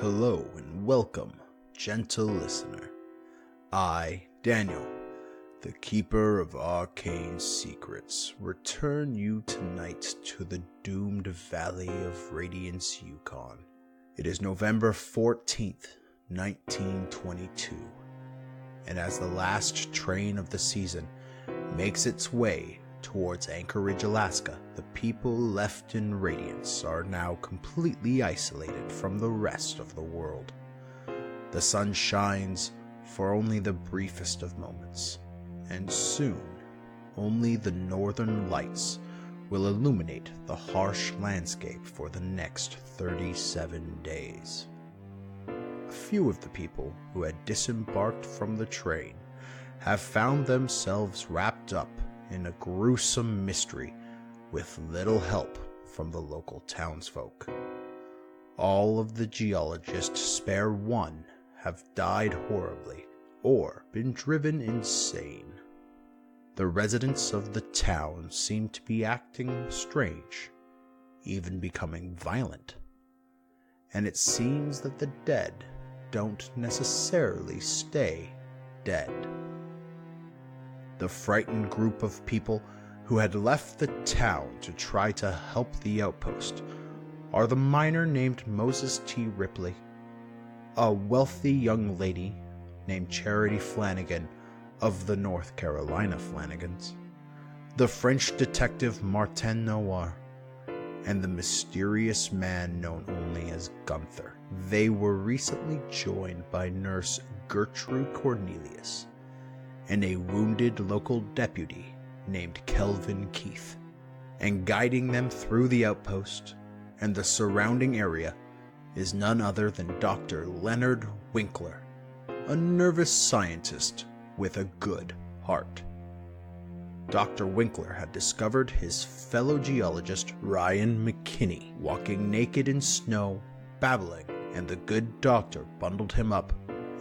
Hello and welcome, gentle listener. I, Daniel, the keeper of arcane secrets, return you tonight to the doomed Valley of Radiance, Yukon. It is November 14th, 1922, and as the last train of the season makes its way towards Anchorage, Alaska, the people left in Radiance are now completely isolated from the rest of the world. The sun shines for only the briefest of moments, and soon only the northern lights will illuminate the harsh landscape for the next 37 days. A few of the people who had disembarked from the train have found themselves wrapped up in a gruesome mystery with little help from the local townsfolk. All of the geologists, spare one, have died horribly or been driven insane. The residents of the town seem to be acting strange, even becoming violent. And it seems that the dead don't necessarily stay dead. The frightened group of people who had left the town to try to help the outpost are the miner named Moses T. Ripley, a wealthy young lady named Charity Flanagan of the North Carolina Flanagans, the French detective Martin Noir, and the mysterious man known only as Gunther. They were recently joined by nurse Gertrude Cornelius and a wounded local deputy named Kelvin Keith, and guiding them through the outpost and the surrounding area is none other than Dr. Leonard Winkler, a nervous scientist with a good heart. Dr. Winkler had discovered his fellow geologist Ryan McKinney walking naked in snow, babbling, and the good doctor bundled him up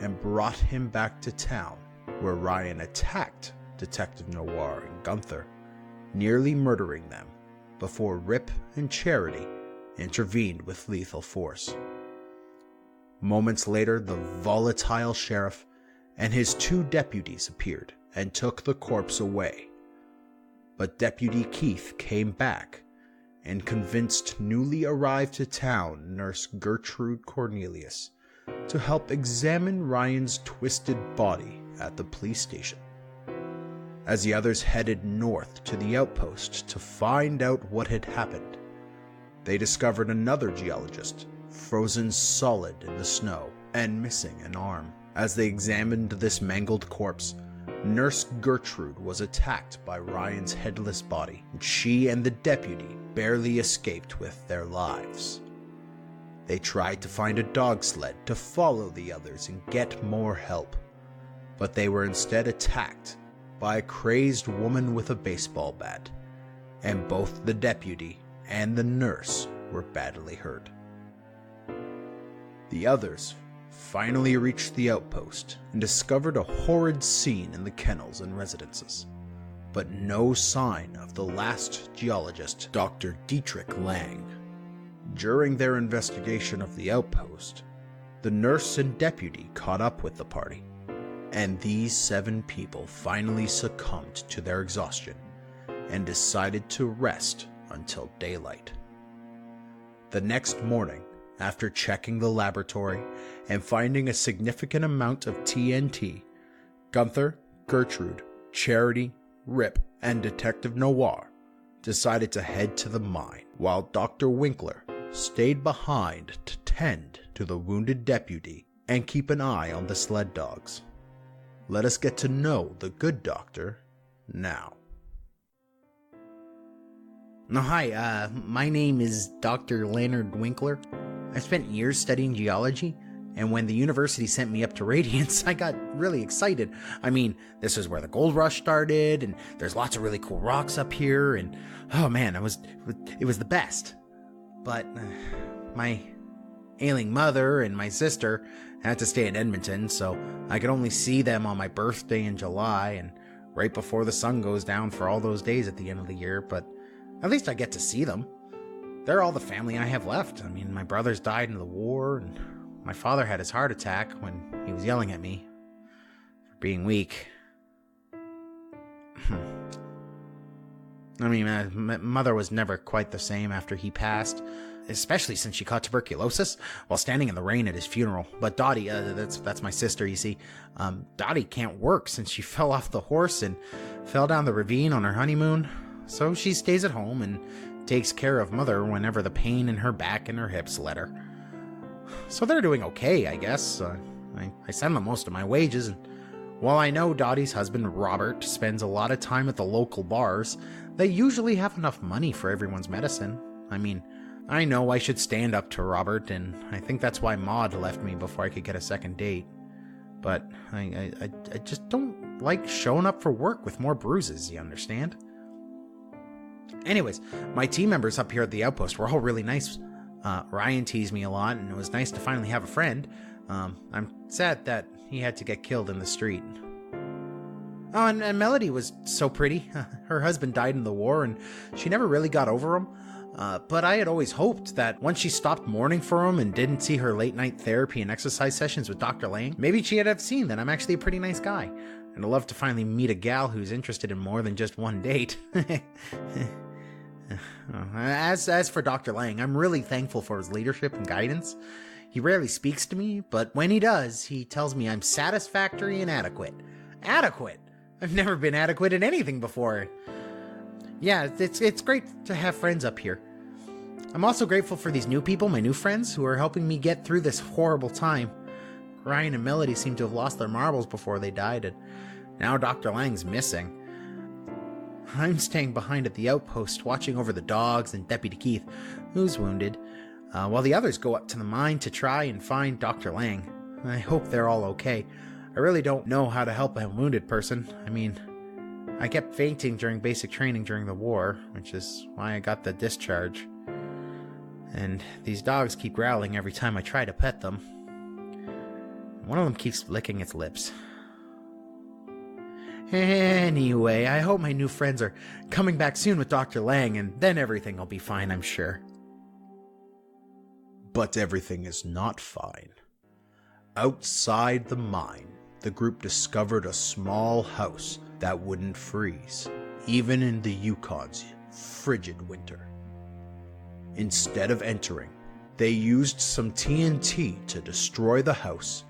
and brought him back to town, where Ryan attacked Detective Noir and Gunther, nearly murdering them before Rip and Charity intervened with lethal force. Moments later, the volatile sheriff and his two deputies appeared and took the corpse away. But Deputy Keith came back and convinced newly arrived to town nurse Gertrude Cornelius to help examine Ryan's twisted body at the police station. As the others headed north to the outpost to find out what had happened, they discovered another geologist frozen solid in the snow and missing an arm. As they examined this mangled corpse, Nurse Gertrude was attacked by Ryan's headless body, and she and the deputy barely escaped with their lives. They tried to find a dog sled to follow the others and get more help, but they were instead attacked by a crazed woman with a baseball bat, and both the deputy and the nurse were badly hurt. The others finally reached the outpost and discovered a horrid scene in the kennels and residences, but no sign of the last geologist, Dr. Dietrich Lang. During their investigation of the outpost, the nurse and deputy caught up with the party, and these 7 people finally succumbed to their exhaustion and decided to rest until daylight. The next morning, after checking the laboratory and finding a significant amount of TNT, Gunther, Gertrude, Charity, Rip, and Detective Noir decided to head to the mine, while Dr. Winkler stayed behind to tend to the wounded deputy and keep an eye on the sled dogs. Let us get to know the good doctor now. Hi, my name is Dr. Leonard Winkler. I spent years studying geology, and when the university sent me up to Radiance, I got really excited. I mean, this is where the gold rush started, and there's lots of really cool rocks up here, and oh man, it was the best. But my ailing mother and my sister had to stay in Edmonton, so I could only see them on my birthday in July and right before the sun goes down for all those days at the end of the year, but at least I get to see them. They're all the family I have left. I mean, my brothers died in the war, and My father had his heart attack when he was yelling at me for being weak. I mean, my mother was never quite the same after he passed, especially since she caught tuberculosis while standing in the rain at his funeral. But Dottie, that's my sister, you see. Dottie can't work since she fell off the horse and fell down the ravine on her honeymoon. So she stays at home and takes care of Mother whenever the pain in her back and her hips let her. So they're doing okay, I guess. I send them most of my wages, and while I know Dottie's husband, Robert, spends a lot of time at the local bars, they usually have enough money for everyone's medicine. I mean, I know I should stand up to Robert, and I think that's why Maud left me before I could get a second date. But I just don't like showing up for work with more bruises, you understand? Anyways, my team members up here at the outpost were all really nice. Ryan teased me a lot, and it was nice to finally have a friend. I'm sad that he had to get killed in the street. Oh, and Melody was so pretty. Her husband died in the war, and she never really got over him. But I had always hoped that once she stopped mourning for him and didn't see her late-night therapy and exercise sessions with Dr. Lang, maybe she'd have seen that I'm actually a pretty nice guy. And I'd love to finally meet a gal who's interested in more than just one date. As for Dr. Lang, I'm really thankful for his leadership and guidance. He rarely speaks to me, but when he does, he tells me I'm satisfactory and adequate. Adequate? I've never been adequate at anything before. Yeah, it's great to have friends up here. I'm also grateful for these new people, my new friends, who are helping me get through this horrible time. Ryan and Melody seem to have lost their marbles before they died, and now Dr. Lang's missing. I'm staying behind at the outpost, watching over the dogs and Deputy Keith, who's wounded, while the others go up to the mine to try and find Dr. Lang. I hope they're all okay. I really don't know how to help a wounded person. I mean, I kept fainting during basic training during the war, which is why I got the discharge. And these dogs keep growling every time I try to pet them. One of them keeps licking its lips. Anyway, I hope my new friends are coming back soon with Dr. Lang, and then everything will be fine, I'm sure. But everything is not fine. Outside the mine, the group discovered a small house that wouldn't freeze, even in the Yukon's frigid winter. Instead of entering, they used some TNT to destroy the house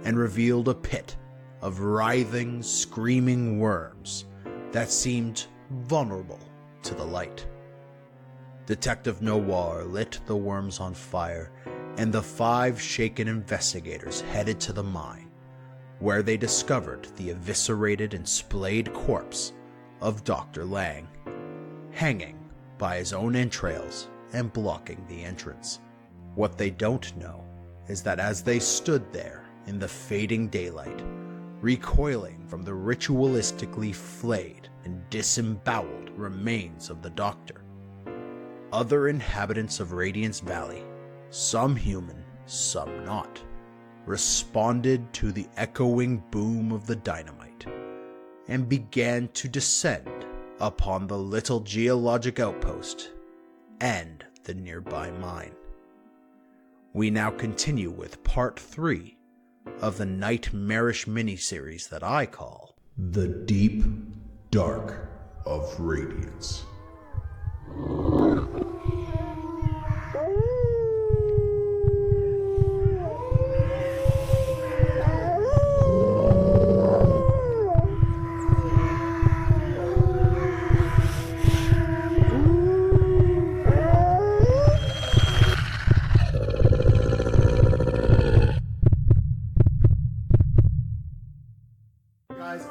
and revealed a pit of writhing, screaming worms that seemed vulnerable to the light. Detective Noir lit the worms on fire, and the 5 shaken investigators headed to the mine, where they discovered the eviscerated and splayed corpse of Dr. Lang, hanging by his own entrails and blocking the entrance. What they don't know is that as they stood there in the fading daylight, recoiling from the ritualistically flayed and disemboweled remains of the doctor, other inhabitants of Radiance Valley, some human, some not, responded to the echoing boom of the dynamite and began to descend upon the little geologic outpost and the nearby mine. We now continue with part 3 of the nightmarish miniseries that I call The Deep Dark of Radiance.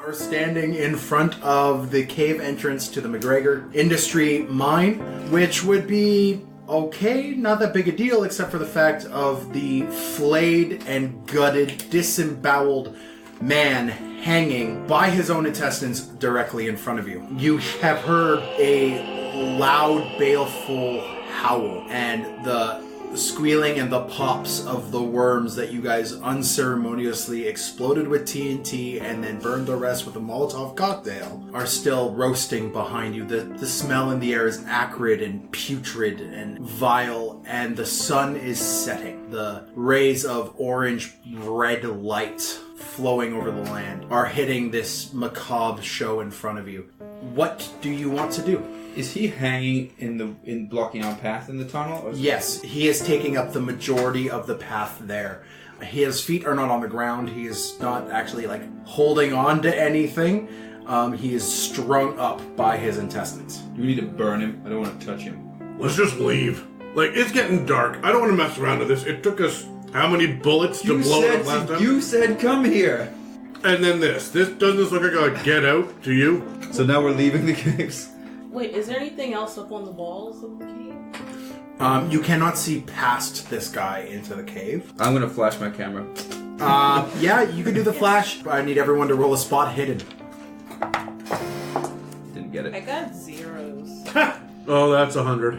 Are standing in front of the cave entrance to the McGregor Industry mine, which would be okay, not that big a deal, except for the fact of the flayed and gutted, disemboweled man hanging by his own intestines directly in front of you. You have heard a loud, baleful howl, and the squealing and the pops of the worms that you guys unceremoniously exploded with TNT and then burned the rest with a Molotov cocktail are still roasting behind you. The smell in the air is acrid and putrid and vile, and the sun is setting. The rays of orange-red light flowing over the land are hitting this macabre show in front of you. What do you want to do? Is he hanging in blocking our path in the tunnel? Or Yes, he is taking up the majority of the path there. His feet are not on the ground. He is not actually holding on to anything. He is strung up by his intestines. Do we need to burn him? I don't want to touch him. Let's just leave. It's getting dark. I don't want to mess around with this. It took us how many bullets to blow it up last time? You said come here. And then this. This doesn't look like a get out to you. So now we're leaving the caves. Wait, is there anything else up on the walls of the cave? You cannot see past this guy into the cave. I'm gonna flash my camera. Yeah, you can do the flash. I need everyone to roll a spot hidden. Didn't get I it. got zeros. Oh, that's 100.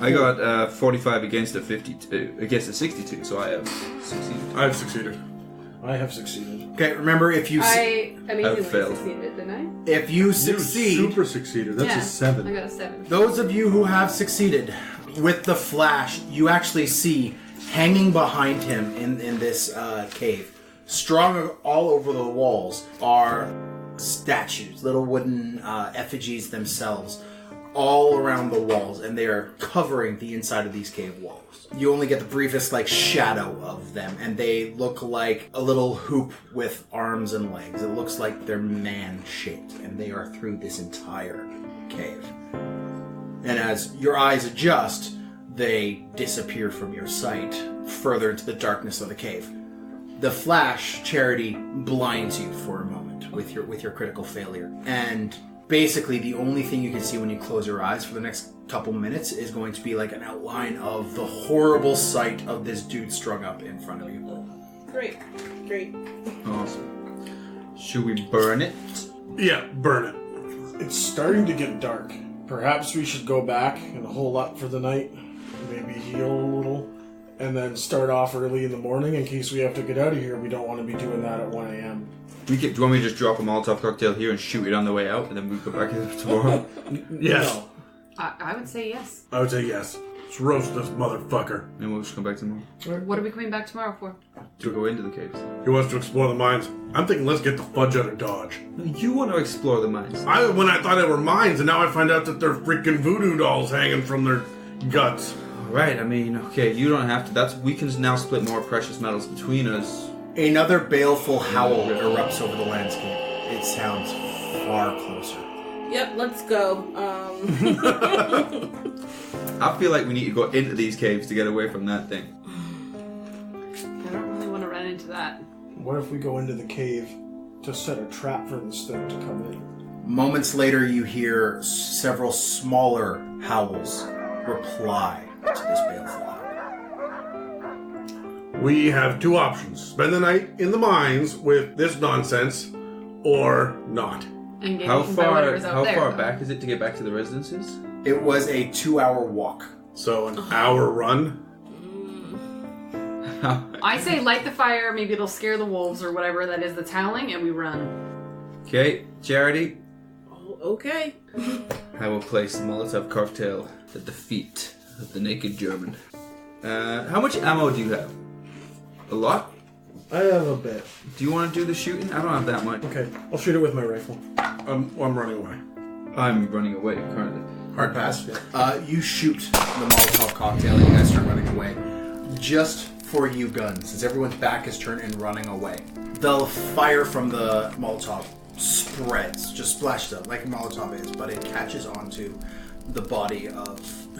I got 45 against a 52, against a 62, so I have succeeded. I've succeeded. I have succeeded. Okay, remember if you I amazingly failed. succeeded, didn't if you You succeed, super succeeded. That's Yeah. a 7. I? I got a 7. those of you who have succeeded with the flash, you actually see hanging behind him in this cave, strung all over the walls, are statues, little wooden effigies themselves, all around the walls, and they are covering the inside of these cave walls. You only get the briefest shadow of them, and they look like a little hoop with arms and legs. It looks like they're man-shaped, and they are through this entire cave. And as your eyes adjust, they disappear from your sight further into the darkness of the cave. The flash, Charity, blinds you for a moment with your critical failure, and basically the only thing you can see when you close your eyes for the next couple minutes is going to be an outline of the horrible sight of this dude strung up in front of you. Great. Awesome. Should we burn it? Yeah, burn it. It's starting to get dark. Perhaps we should go back and hole up for the night. Maybe heal a little. And then start off early in the morning in case we have to get out of here. We don't want to be doing that at 1 a.m. Do you want me to just drop a Molotov cocktail here and shoot it on the way out, and then we go back here tomorrow? Yes. No. I would say yes. I would say yes. Let's roast this motherfucker. And we'll just come back tomorrow. What are we coming back tomorrow for? To go into the caves. He wants to explore the mines. I'm thinking let's get the fudge out of Dodge. You want to explore the mines. When I thought they were mines, and now I find out that they're freaking voodoo dolls hanging from their guts. Right, okay, you don't have to. We can now split more precious metals between us. Another baleful howl erupts over the landscape. It sounds far closer. Yep, let's go. I feel like we need to go into these caves to get away from that thing. I don't really want to run into that. What if we go into the cave to set a trap for this thing to come in? Moments later, you hear several smaller howls reply to this baleful howl. We have two options. Spend the night in the mines with this nonsense, or not. And get How eaten by whatever's out there. far back is it to get back to the residences? It was a 2-hour walk. So an hour run? I say light the fire, maybe it'll scare the wolves or whatever that is that's howling, and we run. Okay, Charity, Oh, okay. I will place the Molotov cocktail at the feet of the naked German. How much ammo do you have? A lot? I have a bit. Do you want to do the shooting? I don't have that much. Okay, I'll shoot it with my rifle. I'm running away. I'm running away currently. Hard pass. You shoot the Molotov cocktail and you guys start running away. Just for you, Gun, since everyone's back is turned and running away. The fire from the Molotov spreads, just splashes up like a Molotov is, but it catches onto the body of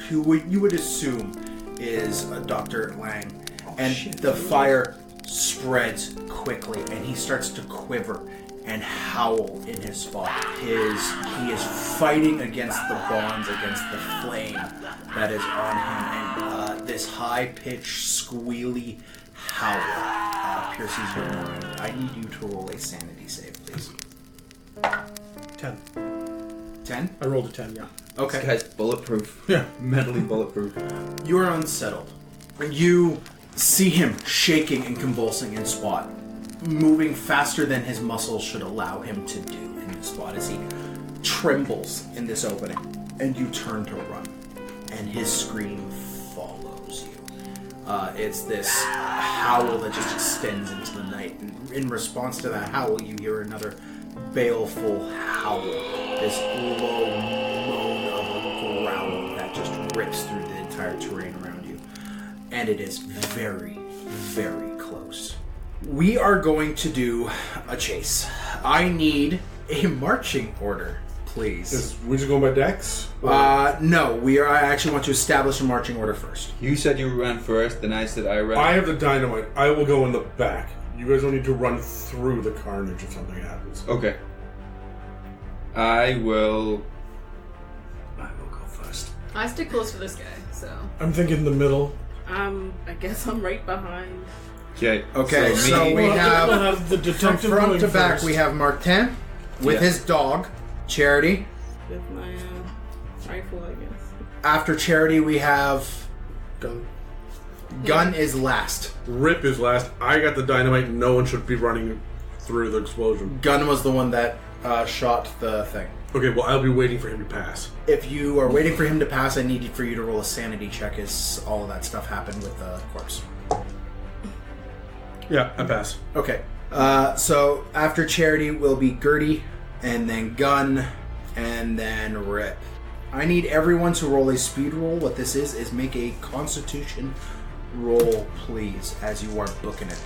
who you would assume is Dr. Lang. And the fire spreads quickly, and he starts to quiver and howl in his spot. He is fighting against the bonds, against the flame that is on him, and this high-pitched, squealy howl pierces your mind. I need you to roll a sanity save, please. 10. 10? I rolled a 10, yeah. Okay. This guy's bulletproof. Yeah. Mentally bulletproof. You are unsettled. You see him shaking and convulsing in spot, moving faster than his muscles should allow him to do in this spot as he trembles in this opening. And you turn to run, and his scream follows you. It's this howl that just extends into the night. And in response to that howl, you hear another baleful howl, this low moan of a growl that just rips through the entire terrain around you. And it is very, very close. We are going to do a chase. I need a marching order, please. We just going by decks? No, I actually want to establish a marching order first. You said you ran first, then I said I ran. I have the dynamite. I will go in the back. You guys don't need to run through the carnage if something happens. Okay. I will go first. I stick close to this guy, so. I'm thinking the middle. I guess I'm right behind. Okay. Okay, so we We'll have have the from detective front going to back. first. We have Martin with Yeah. his dog, Charity. With my rifle, I guess. After Charity, we have Gun. Gun is last. Rip is last. I got the dynamite. No one should be running through the explosion. Gun was the one that shot the thing. Okay, well, I'll be waiting for him to pass. If you are waiting for him to pass, I need for you to roll a sanity check as all of that stuff happened with the corpse. Yeah, I pass. Okay. So after Charity will be Gertie, and then Gun, and then Rip. I need everyone to roll a speed roll. What this is make a Constitution roll, please, as you are booking it.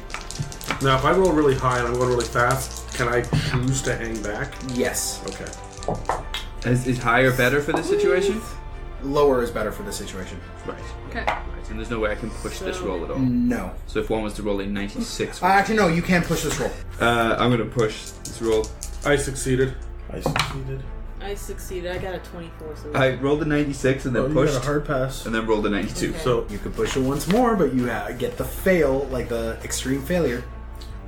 Now, if I roll really high and I'm going really fast, can I choose to hang back? Yes. Okay. Is higher better for this situation? Lower is better for this situation. Right. Okay. Right. And there's no way I can push this roll at all. No. So if one was to roll a 96, Actually, no, you can push this roll. I'm gonna push this roll. I succeeded. I succeeded. I succeeded. I got a 24, so... I rolled a 96 and then You pushed, got a hard pass. and then rolled a 92. Okay. So, You could push it once more, but you get the fail, like the extreme failure.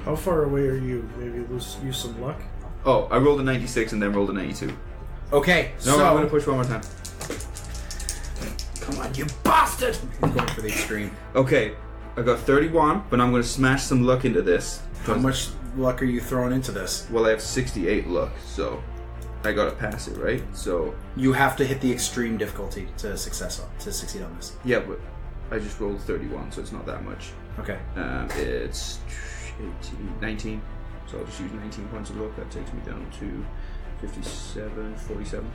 How far away are you? Maybe use some luck. Oh, I rolled a 96 and then rolled a 92. Okay, No, so... I'm gonna push one more time. Come on, you bastard! I'm going for the extreme. Okay, I got 31, but I'm gonna smash some luck into this. How much luck are you throwing into this? Well, I have 68 luck, so I gotta pass it, right? So You have to hit the extreme difficulty to succeed on this. yeah, but I just rolled 31, so it's not that much. Okay. It's 18, 19, so I'll just use 19 points of luck. That takes me down to 57, 47.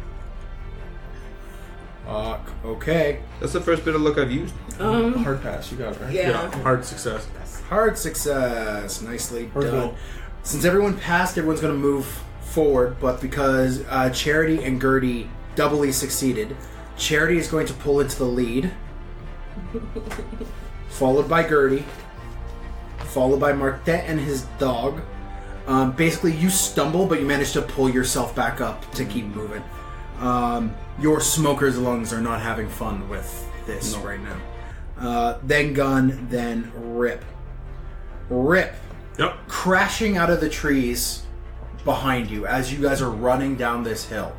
Okay. That's the first bit of luck I've used. Hard pass. You got it, right? Yeah. hard success. Hard success. Nicely Hard done. roll. Since everyone passed, everyone's going to move forward, but because Charity and Gertie doubly succeeded, Charity is going to pull into the lead, followed by Gertie, followed by Marquette and his dog. Basically, you stumble, but you manage to pull yourself back up to keep moving. Your smoker's lungs are not having fun with this right now. Then Gun, then Rip. Rip, Yep. crashing out of the trees behind you as you guys are running down this hill.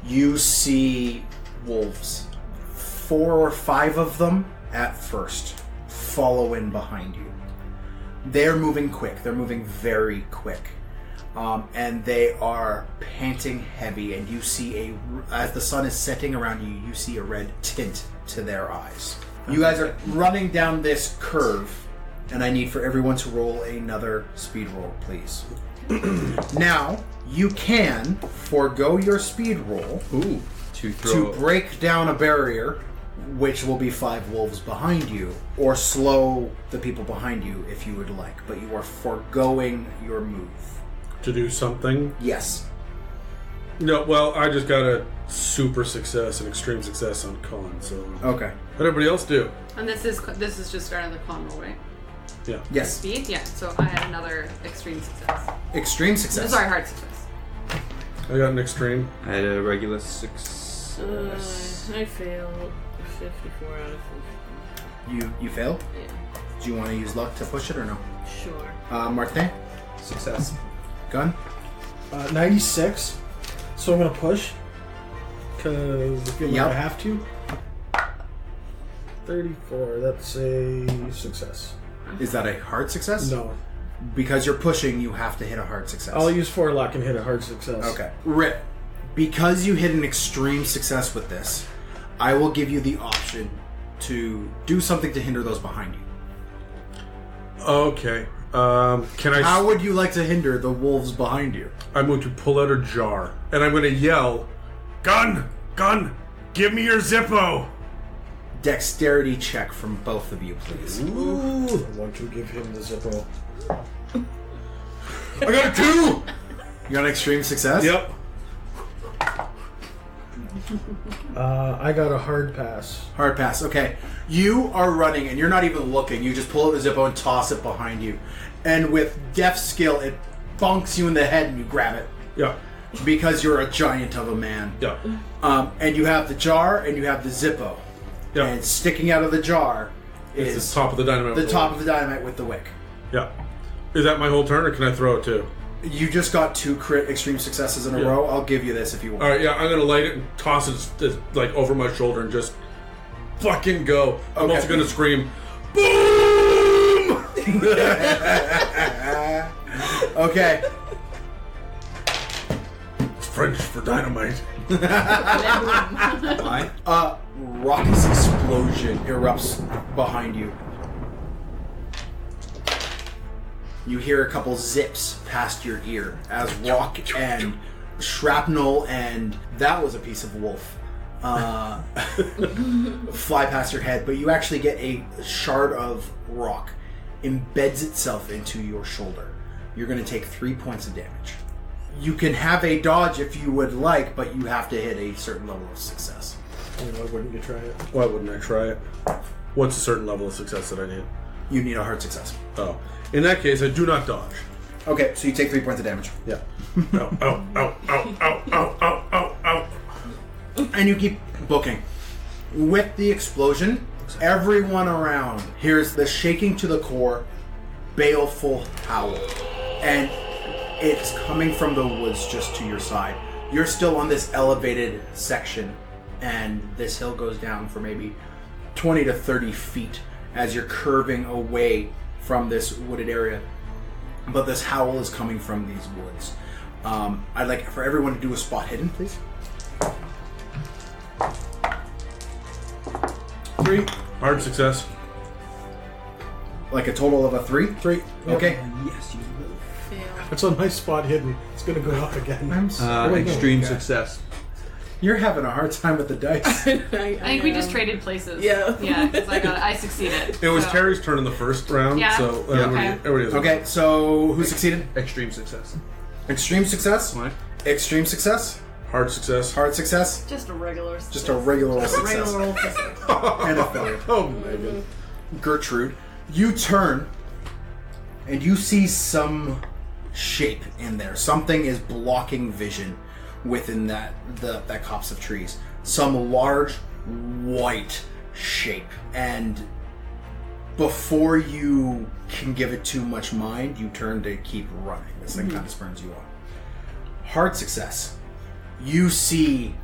You see wolves. 4 or 5 of them at first follow in behind you. They're moving quick. They're moving very quick. And they are panting heavy, and you see as the sun is setting around you, you see a red tint to their eyes. You guys are running down this curve, and I need for everyone to roll another speed roll, please. Now, you can forego your speed roll Ooh, to break down a barrier, which will be 5 wolves behind you, or slow the people behind you if you would like, but you are foregoing your move. To do something. Yes. No, well, I just got a super success, an extreme success on con, so... Okay. What everybody else do? And this is just starting the con roll, right? Yeah. Yes. Speed? Yeah, so I had another extreme success. Extreme success. Sorry, hard success. I got an extreme. I had a regular success. I failed 54 out of 50. You failed? Yeah. Do you want to use luck to push it or no? Sure. Martin? Success. Gun? 96. So I'm gonna push. Because I feel like Yep. I have to. 34, that's a success. Is that a hard success? No. Because you're pushing, you have to hit a hard success. I'll use 4 luck and hit a hard success. Okay. Rip, because you hit an extreme success with this, I will give you the option to do something to hinder those behind you. Okay. Can I... How would you like to hinder the wolves behind you? I'm going to pull out a jar, and I'm going to yell, Gun! Gun! Give me your Zippo! Dexterity check from both of you, please. Ooh. I want to give him the Zippo. I got a 2! You got an extreme success? Yep. I got a hard pass. Hard pass. Okay. You are running and you're not even looking. You just pull out the Zippo and toss it behind you. And with deft skill, it bonks you in the head and you grab it. Yeah. Because you're a giant of a man. Yeah. And you have the jar and you have the Zippo. Yeah. And sticking out of the jar It's is the top of the dynamite. the top of the dynamite with the wick. Yeah. Is that my whole turn, or can I throw it too? You just got 2 crit extreme successes in a Yeah. row. I'll give you this if you want. All right, yeah, I'm gonna light it and toss it like over my shoulder and just fucking go. I'm Okay. also gonna scream, boom! Okay. It's French for dynamite. Why? Raucous explosion erupts behind you. You hear a couple zips past your ear as rock and shrapnel and that was a piece of wolf fly past your head, but you actually get a shard of rock embeds itself into your shoulder. You're going to take 3 points of damage. You can have a dodge if you would like, but you have to hit a certain level of success. Why wouldn't you try it? Why wouldn't I try it? What's a certain level of success that I need? You need a hard success. Oh. In that case, I do not dodge. Okay, so you take 3 points of damage. Yeah. Ow, ow, ow, ow, ow, ow, ow, ow, ow. And you keep booking. With the explosion, everyone around hears the shaking to the core, baleful howl. And it's coming from the woods just to your side. You're still on this elevated section, and this hill goes down for maybe 20 to 30 feet as you're curving away from this wooded area. But this howl is coming from these woods. I'd like for everyone to do a spot hidden, please. 3. Hard success. Like a total of a 3? 3. Okay. Yes, you will. Fail. It's on my spot hidden. It's gonna go up again. Extreme success. You're having a hard time with the dice. I I think we just traded places. Yeah. Yeah, because I succeeded. It was so. Terry's turn in the first round, Yeah. so Yeah. everybody has Okay, so who succeeded? Extreme success. Extreme success? What? Extreme success? hard success. Hard success? Just a regular. Just a regular success. Regular old success. And a failure. Oh, Megan. Gertrude, you turn and you see some shape in there. Something is blocking vision within that copse of trees. Some large white shape. And before you can give it too much mind, you turn to keep running. This thing kind of spurns you on. Hard success. You see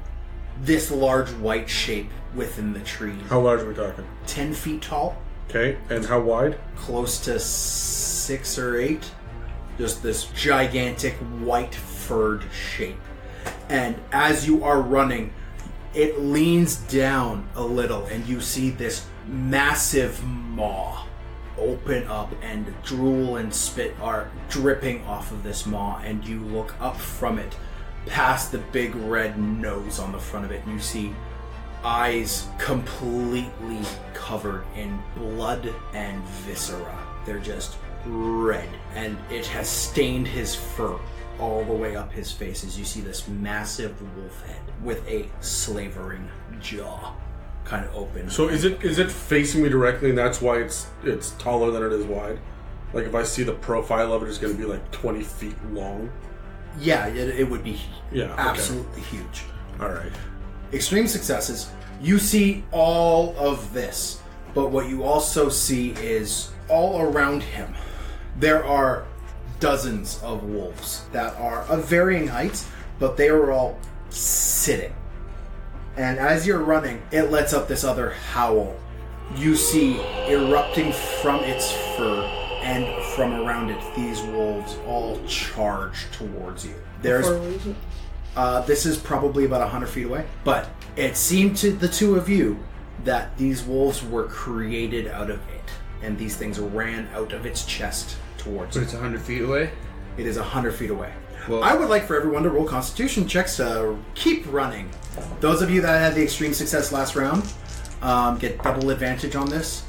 this large white shape within the trees. How large are we talking? 10 feet tall. Okay, and how wide? Close to 6 or 8. Just this gigantic white furred shape. And as you are running, it leans down a little and you see this massive maw open up and drool and spit are dripping off of this maw, and you look up from it past the big red nose on the front of it and you see eyes completely covered in blood and viscera. They're just red, and it has stained his fur all the way up his face as you see this massive wolf head with a slavering jaw kind of open. So is it facing me directly, and that's why it's taller than it is wide? Like if I see the profile of it, it's going to be like 20 feet long. Yeah, it would be Yeah, okay. absolutely huge. All right. Extreme successes. You see all of this, but what you also see is all around him there are dozens of wolves that are of varying heights, but they are all sitting And as you're running, it lets up this other howl. You see erupting from its fur and from around it, these wolves all charge towards you. This is probably about 100 feet away, but it seemed to the two of you that these wolves were created out of it, and these things ran out of its chest towards But you. it's 100 feet away? It is 100 feet away. Well, I would like for everyone to roll Constitution checks to keep running. Those of you that had the extreme success last round get double advantage on this.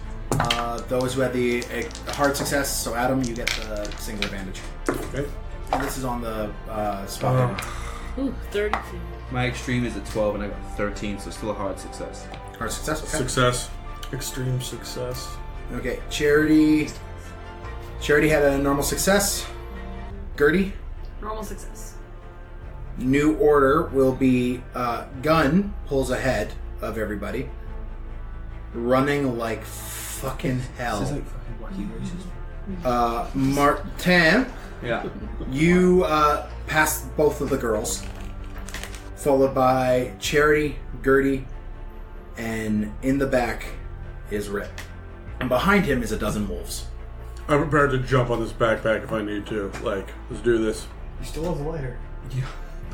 Those who had the hard success, so Adam, you get the single advantage. Okay. And this is on the spot. Ooh, 30 feet. my extreme is a 12 and I got 13, so still a hard success. Hard success. Okay. Success. Extreme success. Okay. Charity had a normal success. Gertie. Normal success. New order will be Gun pulls ahead of everybody, running like fucking hell. This is like fucking wacky races. Martin, Yeah. you pass both of the girls, followed by Charity, Gertie, and in the back is Rip. And behind him is a dozen wolves. I'm prepared to jump on this backpack if I need to. Like, let's do this. You still have the lighter.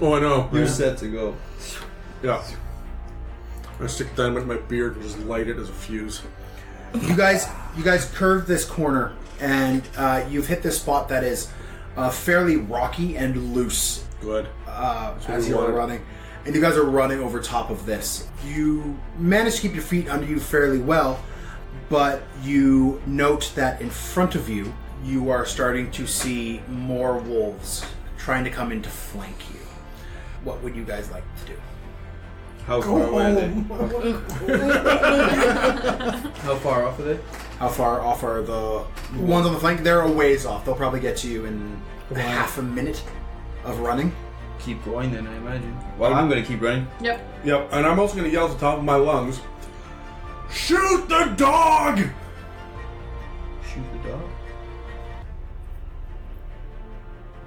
Oh, I know. You're set to go. Yeah. I stick dynamite in my beard and just light it as a fuse. You guys curved this corner, and you've hit this spot that is fairly rocky and loose Good. as you're running. And you guys are running over top of this. You manage to keep your feet under you fairly well, but you note that in front of you, you are starting to see more wolves trying to come in to flank you. What would you guys like to do? How far away are they? How far off are they? How far off are the ones on the flank? They're a ways off. They'll probably get to you in half a minute of running. Keep going then, I imagine. Well, I'm gonna keep running. Yep. Yep, and I'm also going to yell at the top of my lungs, shoot the dog! Shoot the dog?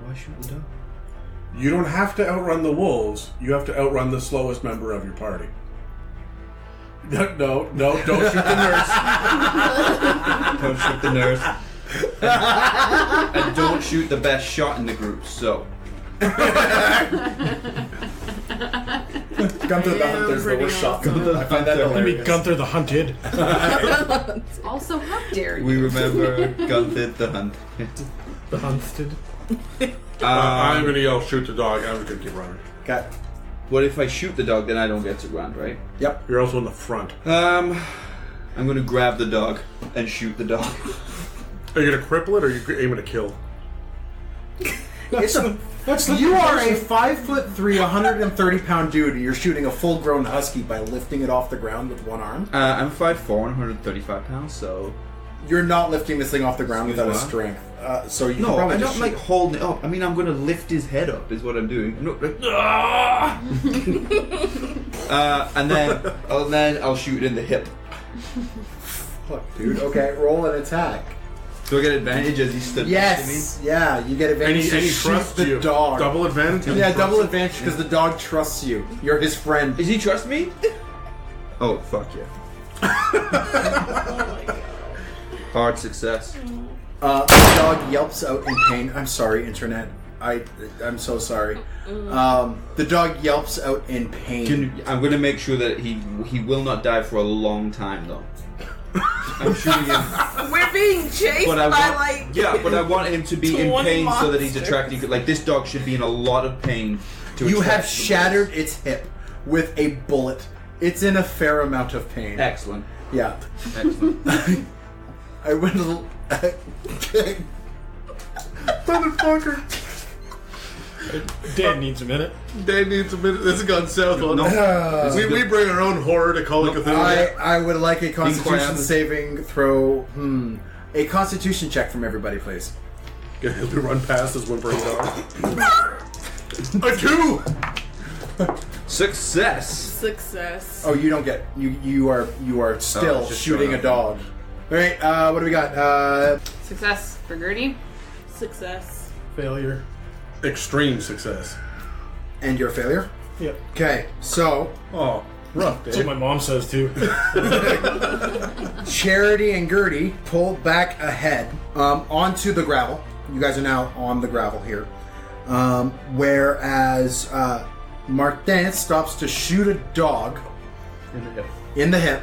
Why shoot the dog? You don't have to outrun the wolves. You have to outrun the slowest member of your party. No, don't shoot the nurse. Don't shoot the nurse. And don't shoot the best shot in the group, so. Gunther the Hunter's the worst shot. I find that I mean, hilarious. Gunther the Hunted. Also, how dare you? We remember Gunther the Hunt. The Hunted. I'm going to yell, shoot the dog, and I'm just going to keep running. Okay. What if I shoot the dog, then I don't get to run, right? Yep. You're also in the front. I'm gonna grab the dog and shoot the dog. Are you going to cripple it, or are you aiming to kill? You are a 5'3", 130-pound dude, and you're shooting a full-grown husky by lifting it off the ground with one arm. I'm 5'4", 135 pounds, so... You're not lifting this thing off the ground without a What? strength. So you can No, probably I'm just not like shoot. holding it up. I mean, I'm gonna lift his head up, is what I'm doing. I'm not like... and then I'll shoot it in the hip. Fuck, dude. Okay, roll an attack. Do I get advantage as he stood next to me? Yes. Yeah, you get And advantage to he shoot trusts the you. dog. Double advantage? Yeah, double advantage because the dog trusts you. You're his friend. Does he trust me? Oh, fuck yeah. Hard success. The dog yelps out in pain. I'm sorry, internet. I'm so sorry. The dog yelps out in pain. I'm gonna make sure that he will not die for a long time, though. I'm shooting him. We're being chased But I by want, like. yeah, but I want him to be in 20 pain so that he's monsters. attracting. Like this dog should be in a lot of pain. To You have attract the shattered its hip with a bullet. It's in a fair amount of pain. wolves. Excellent. Yeah. Excellent. I went a little... Motherfucker. Dan needs a minute. Dave needs a minute. This has gone south on No. us. We bring our own horror to Call of Cthulhu. I would like a Constitution quiet. saving throw. A Constitution check from everybody, please. Get him to run past us when bring it on. A 2! Success. Success. Oh, you don't get. You are still just shooting showing a dog. All right. What do we got? Success for Gertie. Success. Failure. Extreme success. And your failure. Yep. Okay. So Oh. Rough, That's what my mom says too. Charity and Gertie pull back ahead onto the gravel. You guys are now on the gravel here. Whereas Martin stops to shoot a dog in the hip.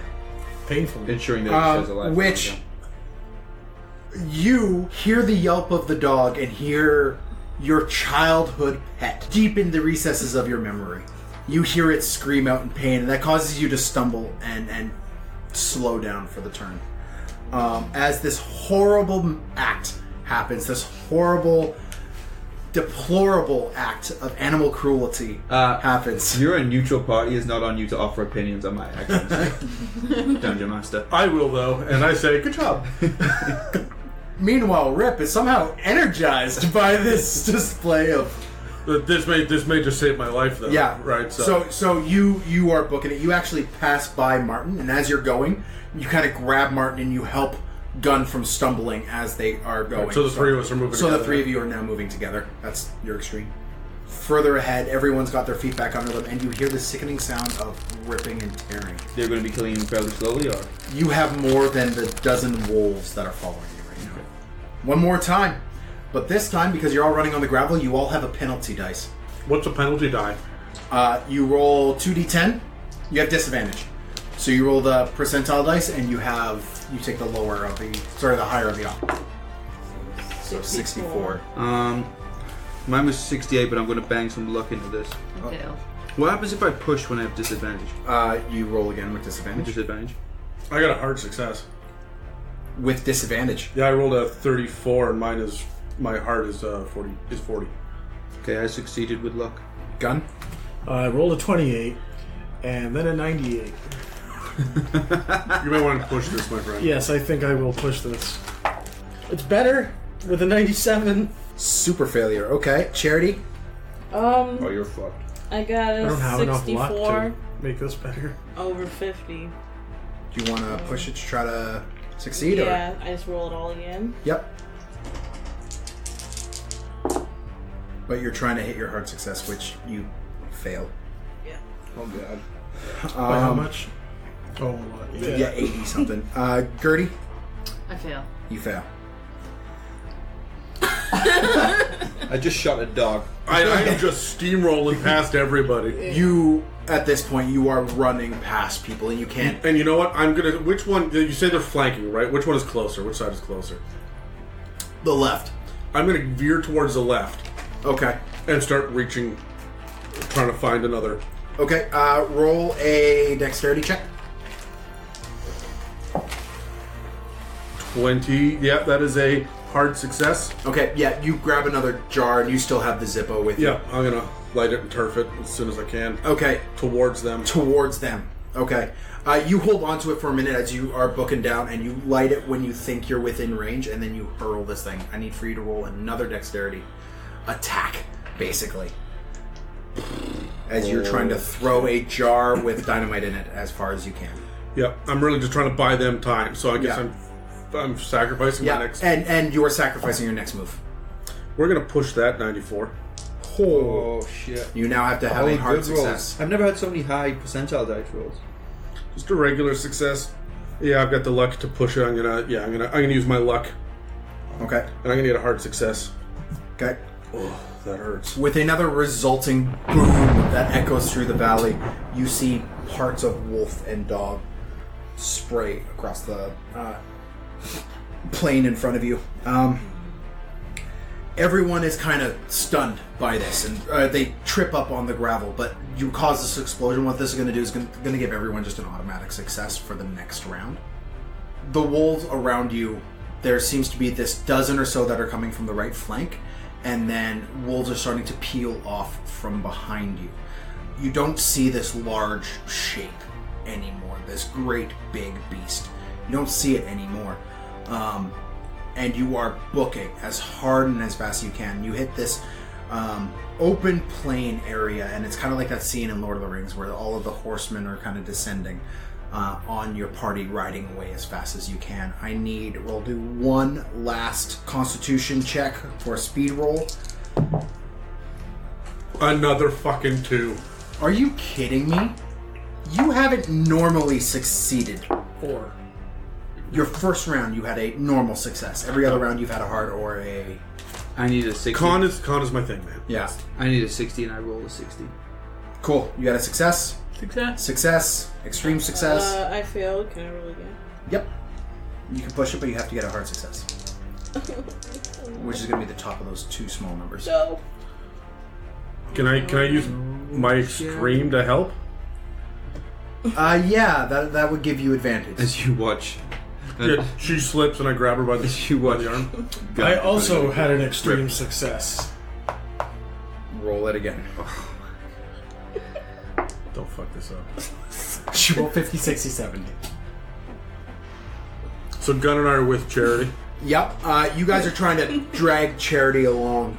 Painful. Ensuring that he stays alive. Which you hear the yelp of the dog and hear your childhood pet deep in the recesses of your memory. You hear it scream out in pain, and that causes you to stumble and slow down for the turn. As this horrible act happens, this horrible, deplorable act of animal cruelty happens. You're a neutral party. It's not on you to offer opinions on my actions. Dungeon Master. I will, though, and I say, good job. Meanwhile, Rip is somehow energized by this display of... This may just save my life, though. Yeah. Right, So you are booking it. You actually pass by Martin, and as you're going, you kind of grab Martin and you help Gunn from stumbling as they are going. So the three of us are moving So together. the three of you are now moving together. That's your extreme. Further ahead, everyone's got their feet back under them, and you hear the sickening sound of ripping and tearing. They're going to be killing him fairly slowly, or? You have more than the dozen wolves that are following you right now. One more time. But this time, because you're all running on the gravel, you all have a penalty dice. What's a penalty die? You roll 2d10. You have disadvantage. So you roll the percentile dice, and you take the lower of the higher of the op. So 64. Mine was 68, but I'm going to bang some luck into this. I fail. What happens if I push when I have disadvantage? You roll again with disadvantage. Disadvantage? I got a hard success. With disadvantage. Yeah, I rolled a 34, and my heart is 40. Okay, I succeeded with luck. Gun. I rolled a 28, and then a 98. You may want to push this, my friend. Yes, I think I will push this. It's better with a 97. Super failure. Okay. Charity. Oh, you're fucked. I got I don't have a enough luck 64 to make this better. over 50. Do you want to push it to try to succeed? Yeah, I just roll it all again. Yep. But you're trying to hit your hard success, which you fail. Yeah. Oh, God. By how much? Oh, what? Yeah, 80 something. Gertie, I fail. you fail. I just shot a dog. I am just steamrolling past everybody. You, at this point, you are running past people, and you can't. And you know what? Which one? You say they're flanking, right? Which one is closer? Which side is closer? The left. I'm gonna veer towards the left Okay. and start reaching, trying to find another. Okay. Roll a dexterity check. 20. Yeah, that is a hard success. Okay. Yeah, you grab another jar, and you still have the Zippo with you. Yeah, I'm gonna light it and turf it as soon as I can. Okay. Towards them. Towards them. Okay. You hold on to it for a minute as you are booking down, and you light it when you think you're within range, and then you hurl this thing. I need for you to roll another dexterity attack, basically. As you're trying to throw a jar with dynamite in it as far as you can. Yeah, I'm really just trying to buy them time, so I guess Yeah. I'm sacrificing my next. And you are sacrificing your next move. We're gonna push that 94. Oh, shit. You now have to have a hard success. I've never had so many high percentile dice rolls. Just a regular success. Yeah, I've got the luck to push it. I'm gonna use my luck, Okay. and I'm gonna get a hard success. Okay. Oh, that hurts. With another resulting boom that echoes through the valley, you see parts of wolf and dog spray across the plain in front of you. Everyone is kind of stunned by this, and they trip up on the gravel, but you cause this explosion. What this is going to do is going to give everyone just an automatic success for the next round. The wolves around you, there seems to be this dozen or so that are coming from the right flank, and then wolves are starting to peel off from behind you. You don't see this large shape anymore, this great big beast. You don't see it anymore. And you are booking as hard and as fast as you can. You hit this open plain area, and it's kind of like that scene in Lord of the Rings where all of the horsemen are kind of descending on your party, riding away as fast as you can. We'll do one last Constitution check for a speed roll. Another fucking 2. Are you kidding me? You haven't normally succeeded. 4. Your first round, you had a normal success. Every other round, you've had a hard or a... I need a 60. Con is my thing, man. Yeah. I need a 60 and I roll a 60. Cool. You got a success. Success. Success. Extreme success. I failed. Can I roll again? Yep. You can push it, but you have to get a hard success. Which is going to be the top of those 2 small numbers. No. Can I use my extreme to help? Yeah, that would give you advantage. As you watch. Yeah, she slips and I grab her by the arm. I also had an extreme success. Roll it again. Don't fuck this up. She rolled 50, 60, 70. So Gunn and I are with Charity. Yep. You guys are trying to drag Charity along,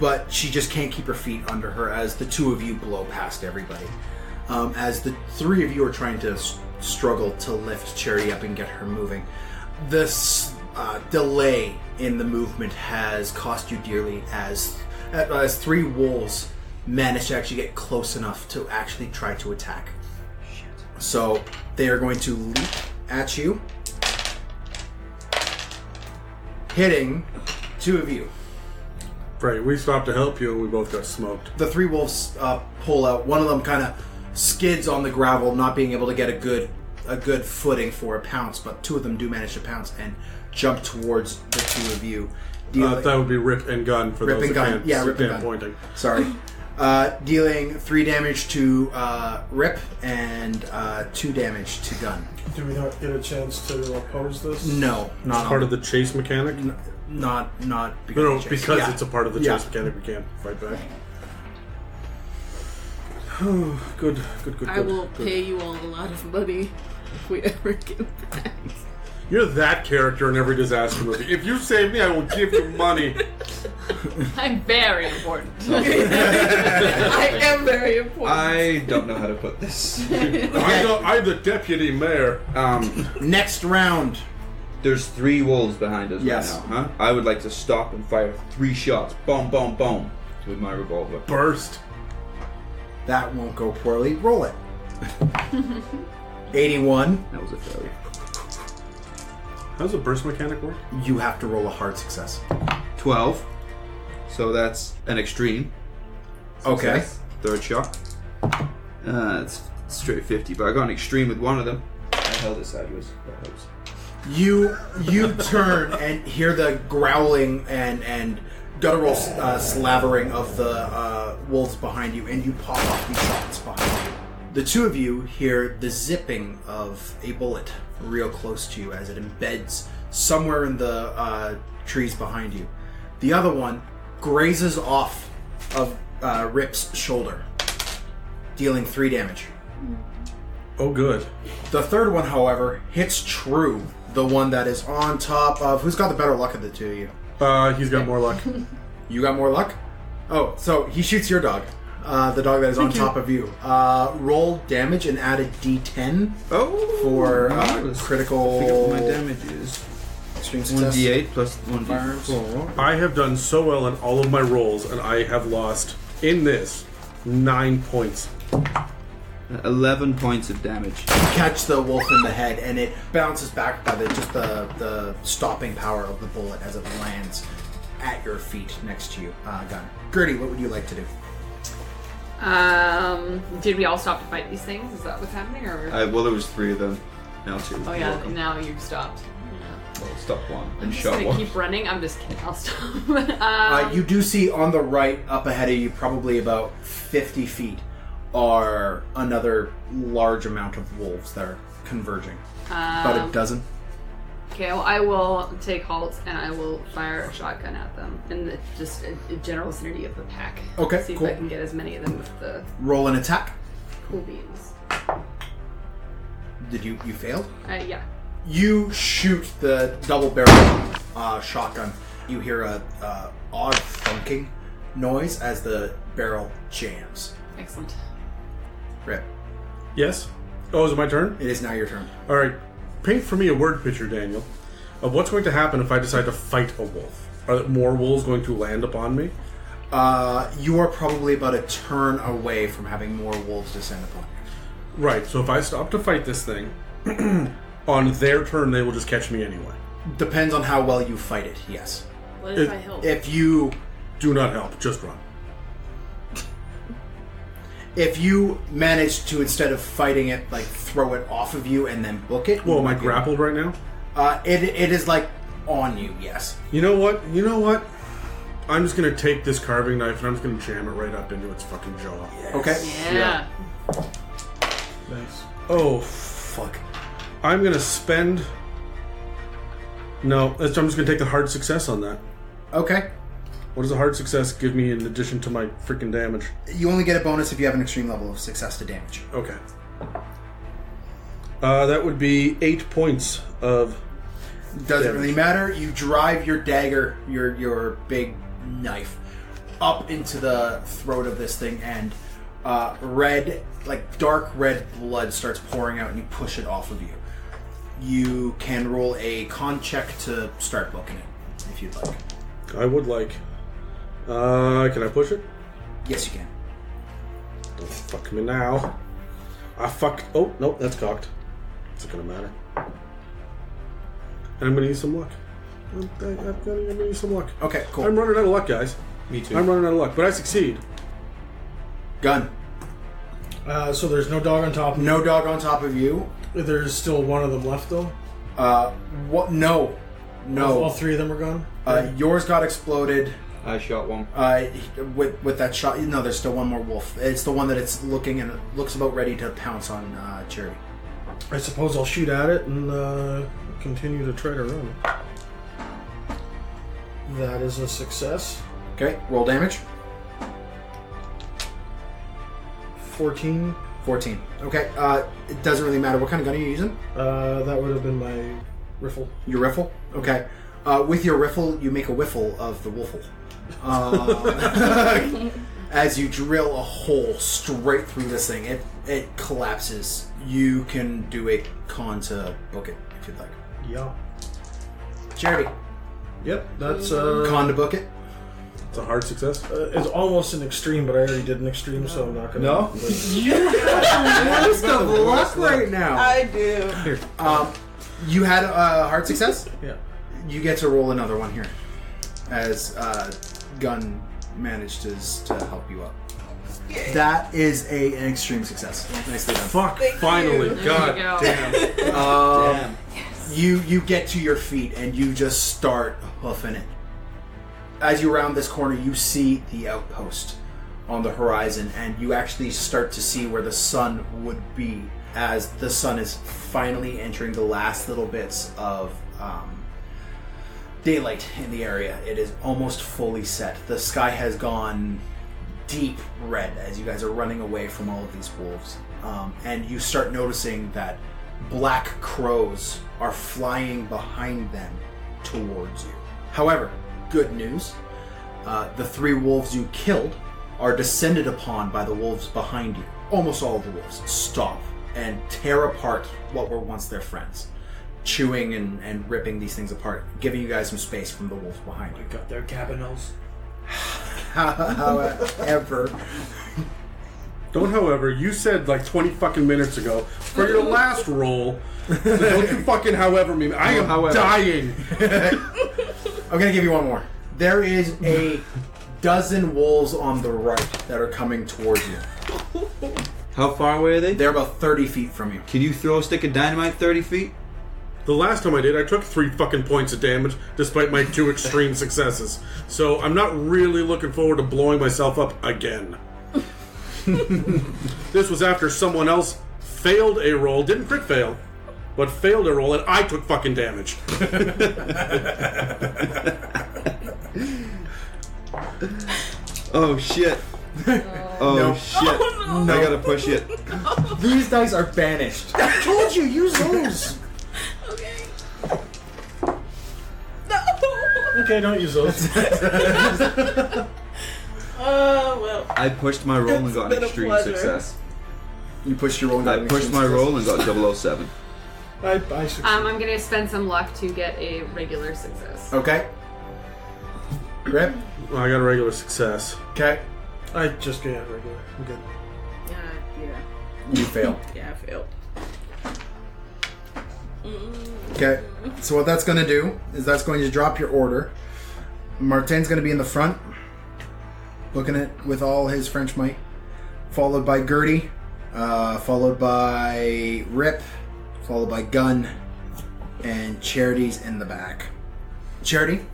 but she just can't keep her feet under her as the 2 of you blow past everybody. As the 3 of you are trying to struggle to lift Charity up and get her moving. This delay in the movement has cost you dearly as 3 wolves manage to actually get close enough to actually try to attack. Shit. So they are going to leap at you, hitting 2 of you. Right, we stopped to help you and we both got smoked. The 3 wolves pull out. One of them kind of skids on the gravel, not being able to get a good footing for a pounce, but 2 of them do manage to pounce and jump towards the 2 of you. That would be Rip and Gun for Rip those and that Gun. can't Yeah, see Rip and Dan Gun. pointing. Sorry. Dealing 3 damage to Rip and 2 damage to Gun. Do we not get a chance to oppose this? No, not It's part of the chase mechanic? not because No, of the chase. because Yeah. it's a part of the Yeah. chase mechanic, we can't fight back. Good. I will pay you all a lot of money if we ever get back. You're that character in every disaster movie. If you save me, I will give you money. I'm very important. I am very important. I don't know how to put this. I'm the deputy mayor. Next round. There's 3 wolves behind us Yes. right now, huh? I would like to stop and fire 3 shots. Boom, boom, boom. With my revolver. Burst. That won't go poorly. Roll it. 81. That was a failure. How does the burst mechanic work? You have to roll a hard success. 12. So that's an extreme. Okay. Success. 3rd shot. It's straight 50, but I got an extreme with one of them. I held it sideways. That helps. You turn and hear the growling and guttural slavering of the wolves behind you, and you pop off these shots behind you. The 2 of you hear the zipping of a bullet real close to you as it embeds somewhere in the trees behind you. The other one grazes off of Rip's shoulder, dealing 3 damage. Oh, good. The 3rd one, however, hits true, the one that is on top of... Who's got the better luck of the 2 of you? He's got more luck. You got more luck? Oh, so he shoots your dog. The dog that is on top of you. Roll damage and add a d10 for critical... I forget what my damage is. Extreme success. 1d8 plus 1d4. I have done so well in all of my rolls, and I have lost, in this, 9 points. 11 points of damage. You catch the wolf in the head, and it bounces back by the stopping power of the bullet as it lands at your feet next to you. Gun. Gertie, what would you like to do? Did we all stop to fight these things? Is that what's happening? Or Well, there was 3 of them. Now 2. oh yeah, now you've stopped. Yeah. Well, stop one I'm and just shot gonna one. keep running. I'm just kidding. I'll stop. You do see on the right, up ahead of you, probably about 50 feet, are another large amount of wolves that are converging. About a dozen. Okay, well, I will take halt and I will fire a shotgun at them in the just a general vicinity of the pack. Okay, See cool. if I can get as many of them with the Roll an attack. cool beams. Did you failed? Yeah. You shoot the double barrel shotgun. You hear a odd thunking noise as the barrel jams. Excellent. Rip. Yes? Oh, is it my turn? It is now your turn. Alright. Paint for me a word picture, Daniel, of what's going to happen if I decide to fight a wolf. Are there more wolves going to land upon me? You are probably about a turn away from having more wolves descend upon you. Right, so if I stop to fight this thing, on their turn they will just catch me anyway. Depends on how well you fight it, yes. What if I help? If you Do not help, just run. If you manage to, instead of fighting it, like throw it off of you and then book it. Well, am I grappled right now? It is like on you, yes. You know what? I'm just gonna take this carving knife and I'm just gonna jam it right up into its fucking jaw. Yes. Okay. Yeah. Nice. Oh, fuck. I'm gonna spend... No, I'm just gonna take the hard success on that. Okay. What does a hard success give me in addition to my freaking damage? You only get a bonus if you have an extreme level of success to damage. Okay. That would be 8 points of Doesn't damage. really matter. You drive your dagger, your big knife, up into the throat of this thing, and red, like dark red blood starts pouring out, and you push it off of you. You can roll a con check to start booking it, if you'd like. I would like. Can I push it? Yes, you can. Don't fuck me now. Oh, nope, that's cocked. It's not gonna matter. And I'm gonna use some luck. I'm gonna use some luck. Okay, cool. I'm running out of luck, guys. Me too. I'm running out of luck, but I succeed. Gun. So there's no dog on top of me. No dog on top of you. There's still one of them left, though. What? No. All three of them are gone? Yours got exploded. I shot one. With that shot. No, there's still one more wolf. It's the one that it's looking and it looks about ready to pounce on Charity. I suppose I'll shoot at it and continue to try to run. That is a success. Okay, roll damage. 14. 14. Okay, it doesn't really matter. What kind of gun are you using? That would have been my riffle. Your riffle? Okay. With your riffle, you make a whiffle of the wolfle. As you drill a hole straight through this thing, it collapses. You can do a con to book it, if you'd like. Yeah. Charity. Yep, that's... Con to book it? It's a hard success. It's almost an extreme, but I already did an extreme, so I'm not gonna... No? Most of luck right now. I do. Here. You had a hard success? Yeah. You get to roll another one here, as Gun managed to help you up. That is an extreme success. Nicely done. Fuck! Thank Finally, you. God There you go. damn. Damn. You get to your feet and you just start hoofing it. As you round this corner, you see the outpost on the horizon, and you actually start to see where the sun would be, as the sun is finally entering the last little bits of daylight in the area. It is almost fully set. The sky has gone deep red as you guys are running away from all of these wolves. And you start noticing that black crows are flying behind them towards you. However, good news. The 3 wolves you killed are descended upon by the wolves behind you. Almost all of the wolves stop and tear apart what were once their friends, chewing and ripping these things apart, giving you guys some space from the wolves behind you. Got their cabanos. However, However, you said like 20 fucking minutes ago, for your last roll, don't you fucking however me. I am dying. I'm going to give you one more. There is a dozen wolves on the right that are coming towards you. How far away are they? They're about 30 feet from you. Can you throw a stick of dynamite 30 feet? The last time I did, I took 3 fucking points of damage, despite my 2 extreme successes. So I'm not really looking forward to blowing myself up again. This was after someone else failed a roll, didn't crit fail, but failed a roll, and I took fucking damage. Oh shit. Oh No. shit. Oh, no. I gotta push it. These dice are banished. I told you, use those. Okay. No. Okay, don't use those. Well. I pushed my roll and It's got been an a extreme pleasure. success. You pushed your roll. and got I an pushed extreme my success. roll and got 007. I succeed. I'm gonna spend some luck to get a regular success. Okay. Rip. I got a regular success. Okay. I just get regular. I'm good. Yeah. You fail. Yeah, I failed. Okay, so what that's going to do is that's going to drop your order. Martin's going to be in the front, looking at with all his French might, followed by Gertie, followed by Rip, followed by Gun, and Charity's in the back. Charity,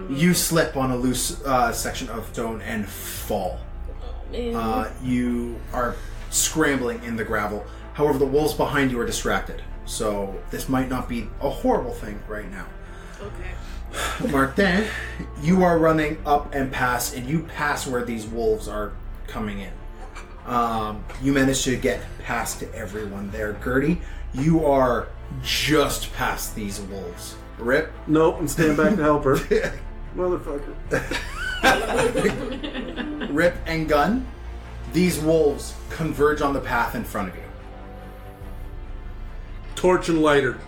you slip on a loose section of stone and fall. You are scrambling in the gravel. However, the wolves behind you are distracted. So this might not be a horrible thing right now. Okay. Martin, you are running up and past, and you pass where these wolves are coming in. You manage to get past everyone there. Gertie, you are just past these wolves. Rip? Nope, I'm staying back to help her. Motherfucker. Rip and Gun, these wolves converge on the path in front of you. Torch and lighter.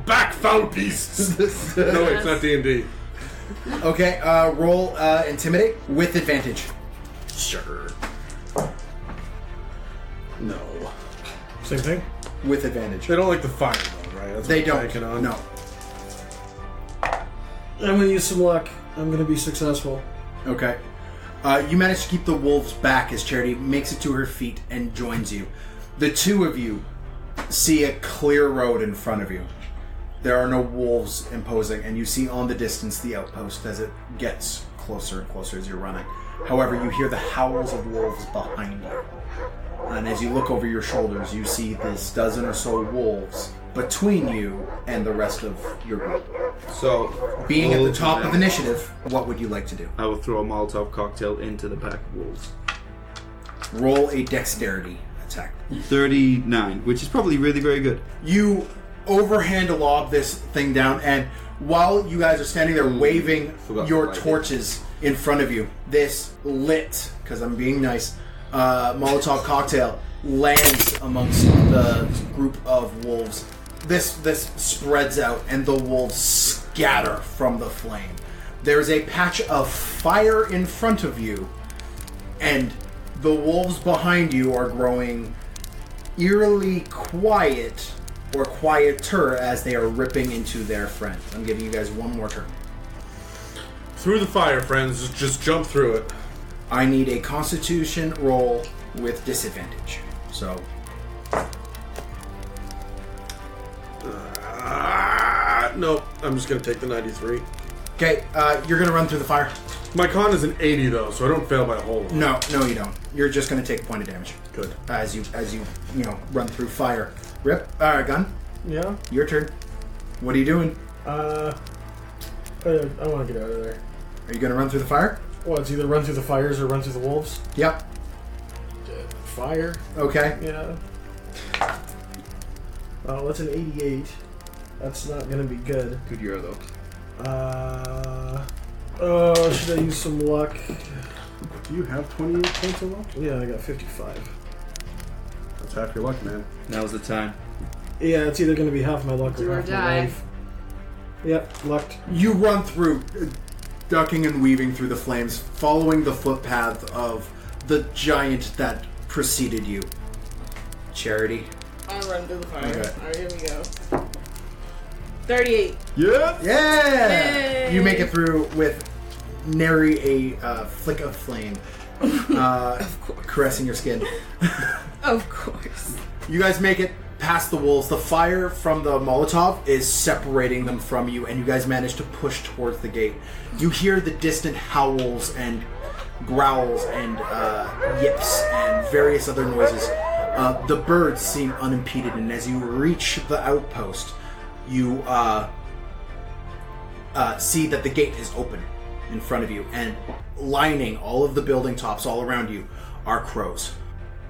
Back, foul beasts! No, it's not D&D. Okay, roll Intimidate with advantage. Sure. No. Same thing? With advantage. They don't like the fire, though, right? That's They what don't. I'm banking on. No. I'm gonna use some luck. I'm gonna be successful. Okay. You manage to keep the wolves back as Charity makes it to her feet and joins you. The two of you see a clear road in front of you. There are no wolves imposing, and you see on the distance the outpost as it gets closer and closer as you're running. However, you hear the howls of wolves behind you. And as you look over your shoulders, you see this dozen or so wolves between you and the rest of your group. So, Being at the top of initiative, what would you like to do? I will throw a Molotov cocktail into the pack of wolves. Roll a dexterity attack. 39, which is probably really very good. You overhand lob this thing down, and while you guys are standing there waving Forgot your to light it. torches in front of you, this lit, because I'm being nice, Molotov cocktail lands amongst the group of wolves. This spreads out, and the wolves scatter from the flame. There's a patch of fire in front of you, and the wolves behind you are growing eerily quiet, or quieter, as they are ripping into their friends. I'm giving you guys one more turn. Through the fire, friends. Just jump through it. I need a Constitution roll with disadvantage. So, Nope. I'm just gonna take the 93. okay, you're gonna run through the fire. My con is an 80 though, so I don't fail by a whole lot. No, you don't. You're just gonna take a point of damage Good. as you run through fire. Rip, Gun, Yeah? your turn. What are you doing? I want to get out of there. Are you gonna run through the fire? Well, it's either run through the fires or run through the wolves. Yep. Fire. Okay. Yeah. Oh, that's an 88. That's not gonna be good. Good year, though. Should I use some luck? Do you have 28 points of luck? Yeah, I got 55. That's half your luck, man. Now's the time. Yeah, it's either gonna be half my luck Do or or half my die. life. Yep, lucked. You run through, ducking and weaving through the flames, following the footpath of the giant that preceded you. Charity. I'll run through the fire. Okay. Alright, here we go. 38. Yeah. Yeah! Yay! You make it through with nary a flick of flame caressing your skin. Of course. You guys make it past the wolves. The fire from the Molotov is separating them from you, and you guys manage to push towards the gate. You hear the distant howls and growls and yips and various other noises. The birds seem unimpeded, and as you reach the outpost, you see that the gate is open in front of you, and lining all of the building tops all around you are crows.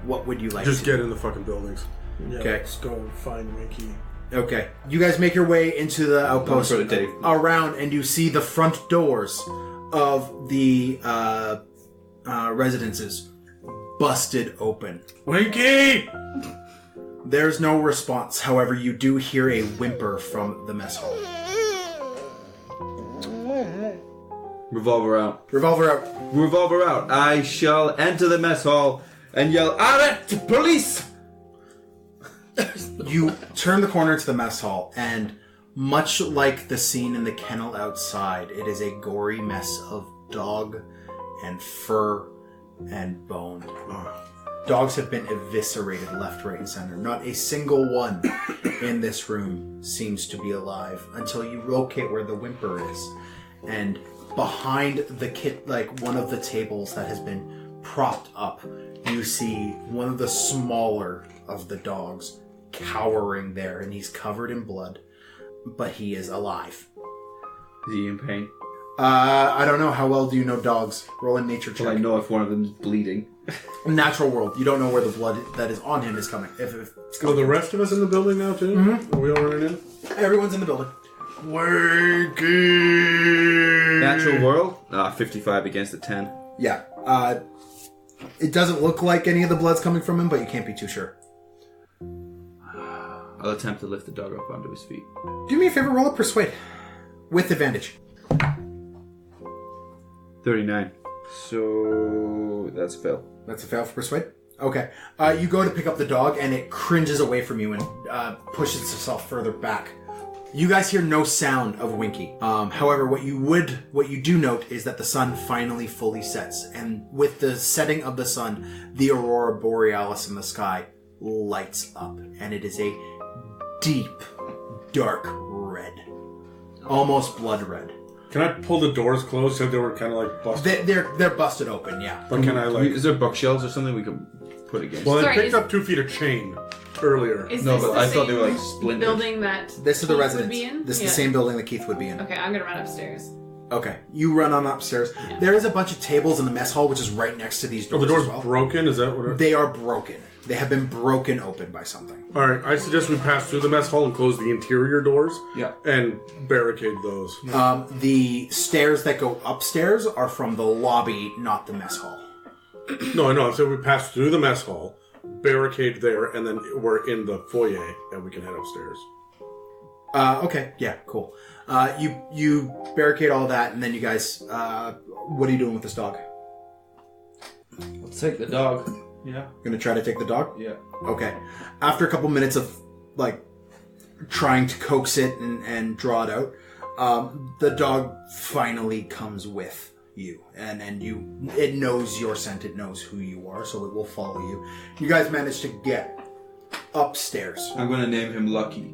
What would you like Just to get in the fucking buildings. Yeah, Okay. let's go find Mickey. Okay. You guys make your way into the outpost Go for it, Dave. around, and you see the front doors of the residences busted open. Winky! There's no response. However, you do hear a whimper from the mess hall. Revolver out. Revolver out. Revolver out. I shall enter the mess hall and yell, "Arrest! Police!" You turn the corner to the mess hall, and much like the scene in the kennel outside, it is a gory mess of dog and fur and bone. Dogs have been eviscerated left, right, and center. Not a single one in this room seems to be alive until you locate where the whimper is. And behind the one of the tables that has been propped up, you see one of the smaller of the dogs cowering there, and he's covered in blood, but he is alive. Is he in pain? I don't know. How well do you know dogs? Roll a nature check. Well, I know if one of them is bleeding. Natural world. You don't know where the blood that is on him is coming. If it's Are the rest of us in the building now, too? Mm-hmm. Are we all running in? Everyone's in the building. Wakey! Natural world? 55 against a 10. Yeah. It doesn't look like any of the blood's coming from him, but you can't be too sure. I'll attempt to lift the dog up onto his feet. Do me a favor, roll a persuade. With advantage. 39. So that's a fail. That's a fail for persuade? Okay. You go to pick up the dog, and it cringes away from you and pushes itself further back. You guys hear no sound of Winky. However, what you do note is that the sun finally fully sets, and with the setting of the sun, the aurora borealis in the sky lights up, and it is a deep, dark red, almost blood red. Can I pull the doors closed so they were kind of like busted? They're busted open, yeah. But can I Is there bookshelves or something we could put against? Well, I Sorry, picked up 2 feet of chain earlier. Is No, this but the I thought they same were, like, splintered. building that This is the Keith residence. would be in? This is Yeah. the same building that Keith would be in. Okay, I'm gonna run upstairs. Okay, you run on upstairs. Yeah. There is a bunch of tables in the mess hall, which is right next to these Oh, doors the door's as well. broken? Is that what They are broken. They have been broken open by something. Alright, I suggest we pass through the mess hall and close the interior doors. Yeah. And barricade those. The stairs that go upstairs are from the lobby, not the mess hall. No, I know. I said we pass through the mess hall, barricade there, and then we're in the foyer, and we can head upstairs. Okay, yeah, cool. You barricade all that, and then you guys, what are you doing with this dog? Let's take the dog. Yeah. Gonna try to take the dog? Yeah. Okay. After a couple minutes of, trying to coax it and draw it out, the dog finally comes with you. And it knows your scent, it knows who you are, so it will follow you. You guys manage to get upstairs. I'm going to name him Lucky.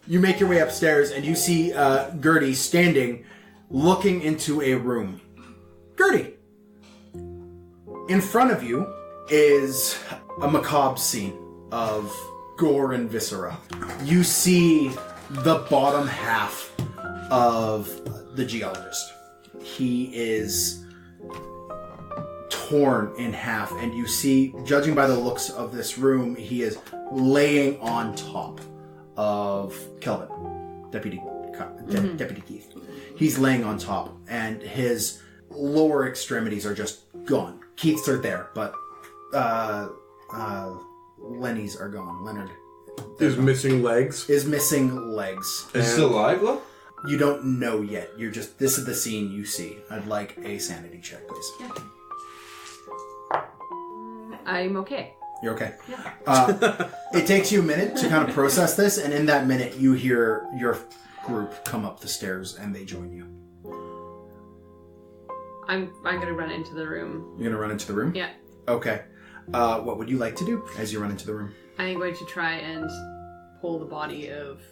You make your way upstairs, and you see Gertie standing, looking into a room. Gertie! In front of you is a macabre scene of gore and viscera. You see the bottom half of the geologist. He is torn in half, and you see, judging by the looks of this room, he is laying on top of Kelvin, Deputy Keith. He's laying on top, and his lower extremities are just gone. Keith's are there, but Lenny's are gone. Leonard Is missing legs. is missing legs. Is he still alive, though? You don't know yet. You're just, this is the scene you see. I'd like a sanity check, please. I'm okay. You're okay. Yeah. It takes you a minute to kind of process this, and in that minute, you hear your group come up the stairs, and they join you. I'm gonna run into the room. You're gonna run into the room? Yeah. Okay. What would you like to do as you run into the room? I'm going to try and pull the body of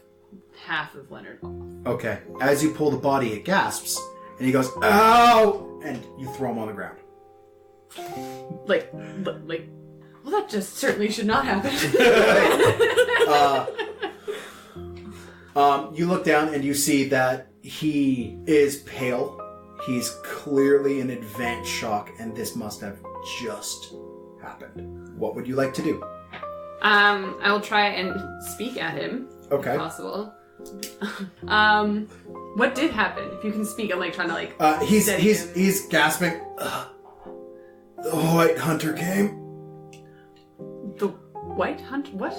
half of Leonard off. Okay. As you pull the body, it gasps, and he goes, "Ow!" And you throw him on the ground. Well, that just certainly should not happen. You look down and you see that he is pale. He's clearly in advanced shock, and this must have just happened. What would you like to do? I will try and speak at him. Okay. If possible. What did happen? If you can speak, I'm trying to He's gasping. The White Hunter came. The White Hunt? What?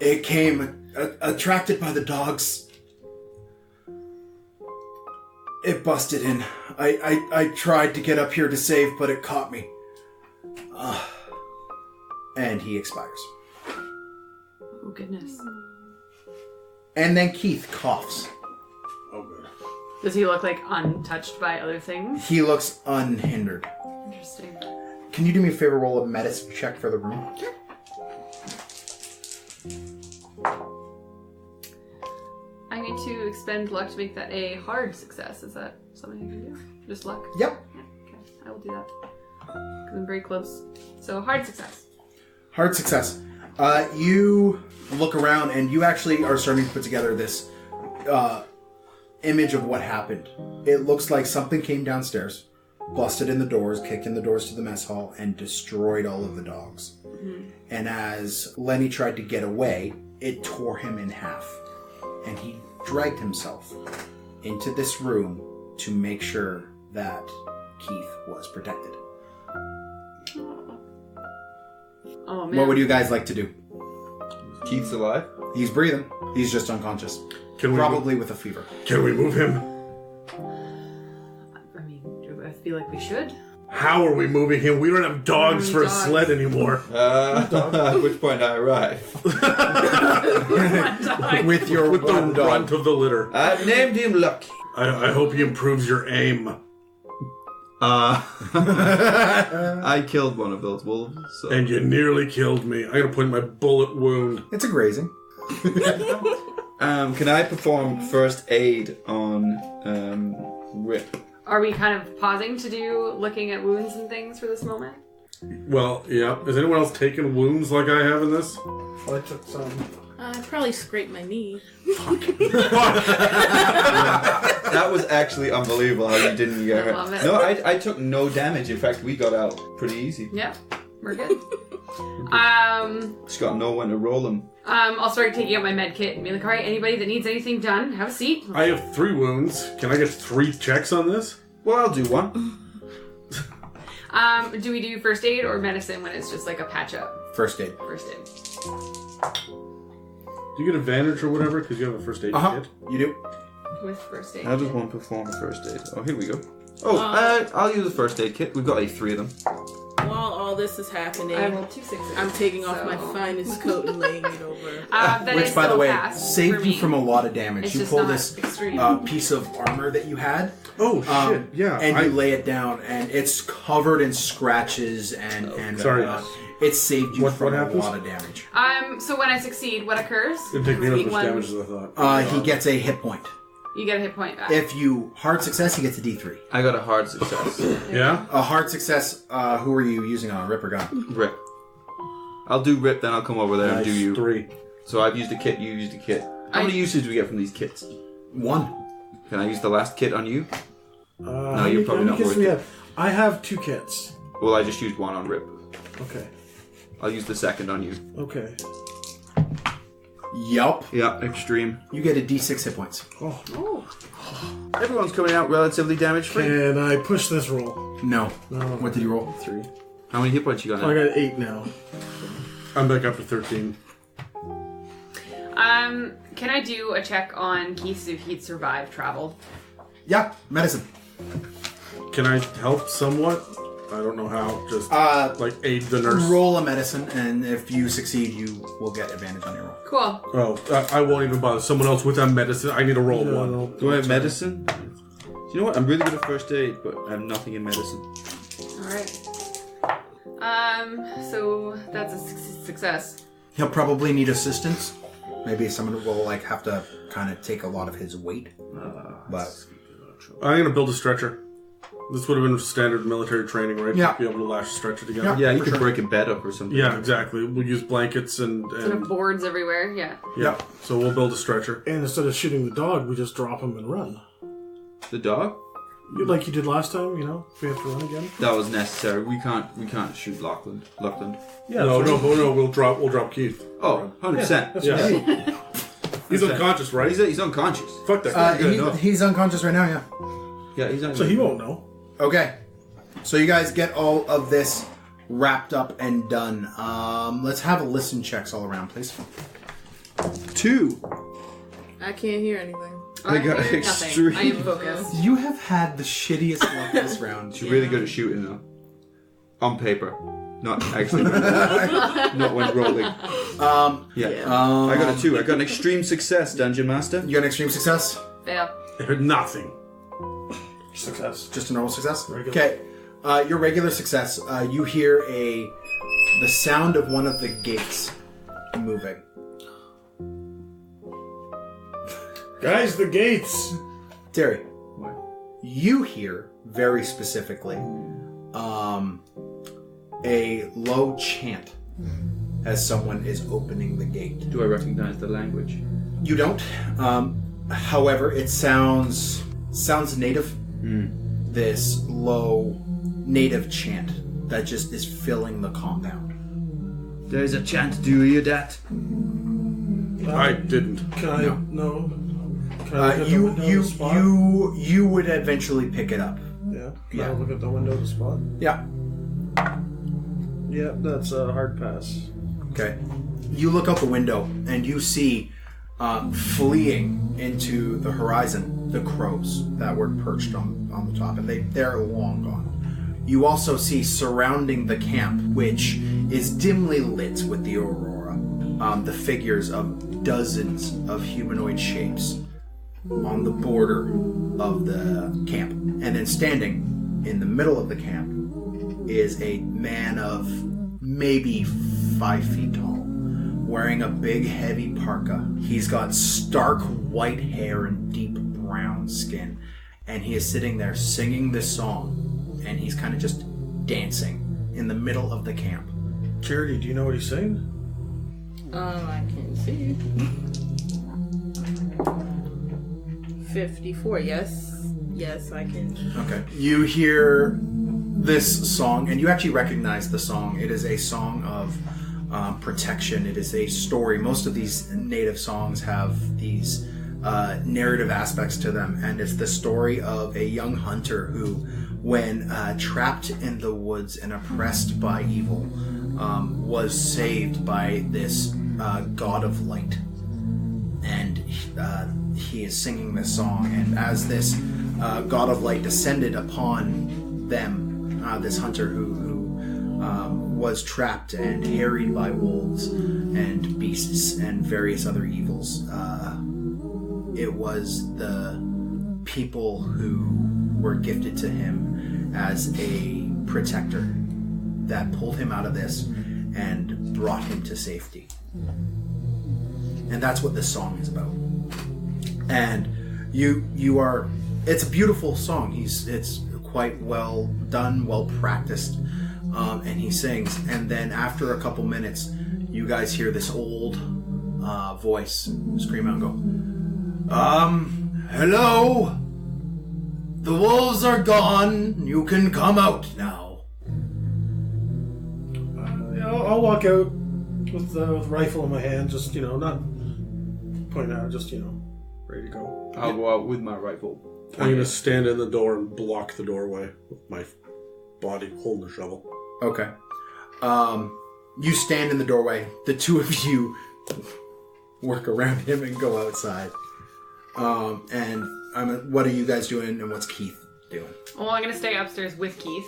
It came attracted by the dogs. It busted in. I tried to get up here to save, but it caught me. And he expires. Oh, goodness. And then Keith coughs. Oh, good. Does he look like untouched by other things? He looks unhindered. Interesting. Can you do me a favor, roll a medicine check for the room? Sure. I need to expend luck to make that a hard success. Is that something I can do? Just luck? Yep. Yeah, okay. I will do that. Because I'm very close. So, hard success. Hard success. You look around and you actually are starting to put together this image of what happened. It looks like something came downstairs, busted in the doors, kicked in the doors to the mess hall, and destroyed all of the dogs. Mm-hmm. And as Lenny tried to get away, it tore him in half. And he dragged himself into this room to make sure that Keith was protected. Oh, man. What would you guys like to do? Keith's alive? He's breathing. He's just unconscious. Probably with a fever. Can we move him? I mean, I feel like we should. How are we moving him? We don't have dogs for a sled anymore. At which point I arrive. With your With the one dog. brunt of the litter. I've named him Lucky. I hope he improves your aim. I killed one of those wolves. So. And you nearly killed me. I gotta put in my bullet wound. It's a grazing. Can I perform first aid on Rip? Are we kind of pausing to do looking at wounds and things for this moment? Well, yeah. Has anyone else taken wounds like I have in this? I took some. I probably scraped my knee. That was actually unbelievable how you didn't get I love hurt. it. No, I took no damage. In fact, we got out pretty easy. Yeah, we're good. Just got no one to roll them. I'll start taking out my med kit and be like, all right, anybody that needs anything done, have a seat. I have 3 wounds. Can I get 3 checks on this? Well, I'll do one. Do we do first aid or medicine when it's just like a patch up? First aid. First aid. Do you get advantage or whatever because you have a first aid kit? You do? With first aid. How does one perform first aid? Oh, here we go. Oh, I'll use the first aid kit. We've got 3 of them. While all this is happening, I rolled 2 6s. I'm taking off my finest coat and laying it over. That Which, is by the still way, pass saved for you me. from a lot of damage. It's You just pull not this extreme. piece of armor that you had. Oh, shit. Yeah. And you lay it down, and it's covered in scratches and Sorry. it saved you What from a happens? lot of damage. So when I succeed, what occurs? Didn't take nearly as Being much one- damage as I thought. He gets a hit point. You get a hit point back. If you hard success, he gets a D3. I got a hard success. Yeah? A hard success. Who are you using on Rip or Gun? Rip. I'll do Rip, then I'll come over there and do you. 3. So I've used a kit, you used a kit. How many uses do we get from these kits? 1. Can I use the last kit on you? No, you're probably not worth it. I have 2 kits. Well, I just used 1 on Rip. Okay. I'll use the second on you. Okay. Yup. Yeah, extreme. You get a D6 hit points. Everyone's coming out relatively damage free. Can I push this roll? No. No. What did you roll? 3. How many hit points you got I now? got 8 now. I'm back up to 13. Can I do a check on Keith if he'd survived travel? Yeah, medicine. Can I help somewhat? I don't know how. Just like aid the nurse. Roll a medicine, and if you succeed, you will get advantage on your roll. Cool. Oh, I won't even bother. Someone else with that medicine. I need to roll 1. Do I have medicine? Do you know what? I'm really good at first aid, but I have nothing in medicine. Alright. So that's a success. He'll probably need assistance. Maybe someone will have to kind of take a lot of his weight. But I'm going to build a stretcher. This would have been standard military training, right? Yeah. To be able to lash a stretcher together. Yeah, you for could sure. break a bed up or something. Yeah, exactly. We'll use blankets and Sort of boards everywhere, yeah. yeah. So we'll build a stretcher. And instead of shooting the dog, we just drop him and run. The dog? Like you did last time, if we have to run again. That was necessary. We can't shoot Lachlan. Yeah. No, we'll drop Keith. Oh, 100%. Yeah. He's unconscious, right? He's unconscious. Fuck that guy. good enough. he's unconscious right now, yeah. Yeah, he's unconscious. So he won't know. Okay. So you guys get all of this wrapped up and done. Let's have listen checks all around, please. 2. I can't hear anything. I got Nothing. extreme. I am focused. You have had the shittiest luck this round. She's really good at shooting though. On paper. Not actually. Not when rolling. Yeah. I got a 2. I got an extreme success, Dungeon Master. You got an extreme success? Yeah. Nothing. Success. Just a normal success? Regular. Okay. Your regular success, you hear the sound of one of the gates moving. Guys, the gates! Terry, What? you hear very specifically a low chant as someone is opening the gate. Do I recognize the language? You don't. However, it sounds native. This low native chant that just is filling the compound. There's a chant, do you that? I didn't. Can I? No. Can I look at the You window to spot? you would eventually pick it up. Yeah. Can Yeah. I look at the window to spot? Yeah. Yeah, that's a hard pass. Okay. You look out the window and you see fleeing into the horizon the crows that were perched on the top, and they're long gone. You also see surrounding the camp, which is dimly lit with the aurora, the figures of dozens of humanoid shapes on the border of the camp. And then standing in the middle of the camp is a man of maybe 5 feet tall, wearing a big heavy parka. He's got stark white hair and deep brown skin, and he is sitting there singing this song, and he's kind of just dancing in the middle of the camp. Charity, do you know what he's saying? I can see. 54, yes. Yes, I can. Okay. You hear this song, and you actually recognize the song. It is a song of protection. It is a story. Most of these native songs have these narrative aspects to them, and it's the story of a young hunter who, when trapped in the woods and oppressed by evil, was saved by this god of light. And he is singing this song, and as this god of light descended upon them, this hunter who was trapped and harried by wolves and beasts and various other evils, it was the people who were gifted to him as a protector that pulled him out of this and brought him to safety. And that's what this song is about. And you are, it's a beautiful song. It's quite well done, well practiced, and he sings. And then after a couple minutes, you guys hear this old voice scream out and go, hello, the wolves are gone, you can come out now. Yeah, I'll walk out with rifle in my hand, just, not pointing out, just, ready to go. I'll go out with my rifle. I'm going to stand in the door and block the doorway with my body holding the shovel. Okay. You stand in the doorway. The two of you work around him and go outside. And what are you guys doing, and what's Keith doing? Well, I'm gonna stay upstairs with Keith.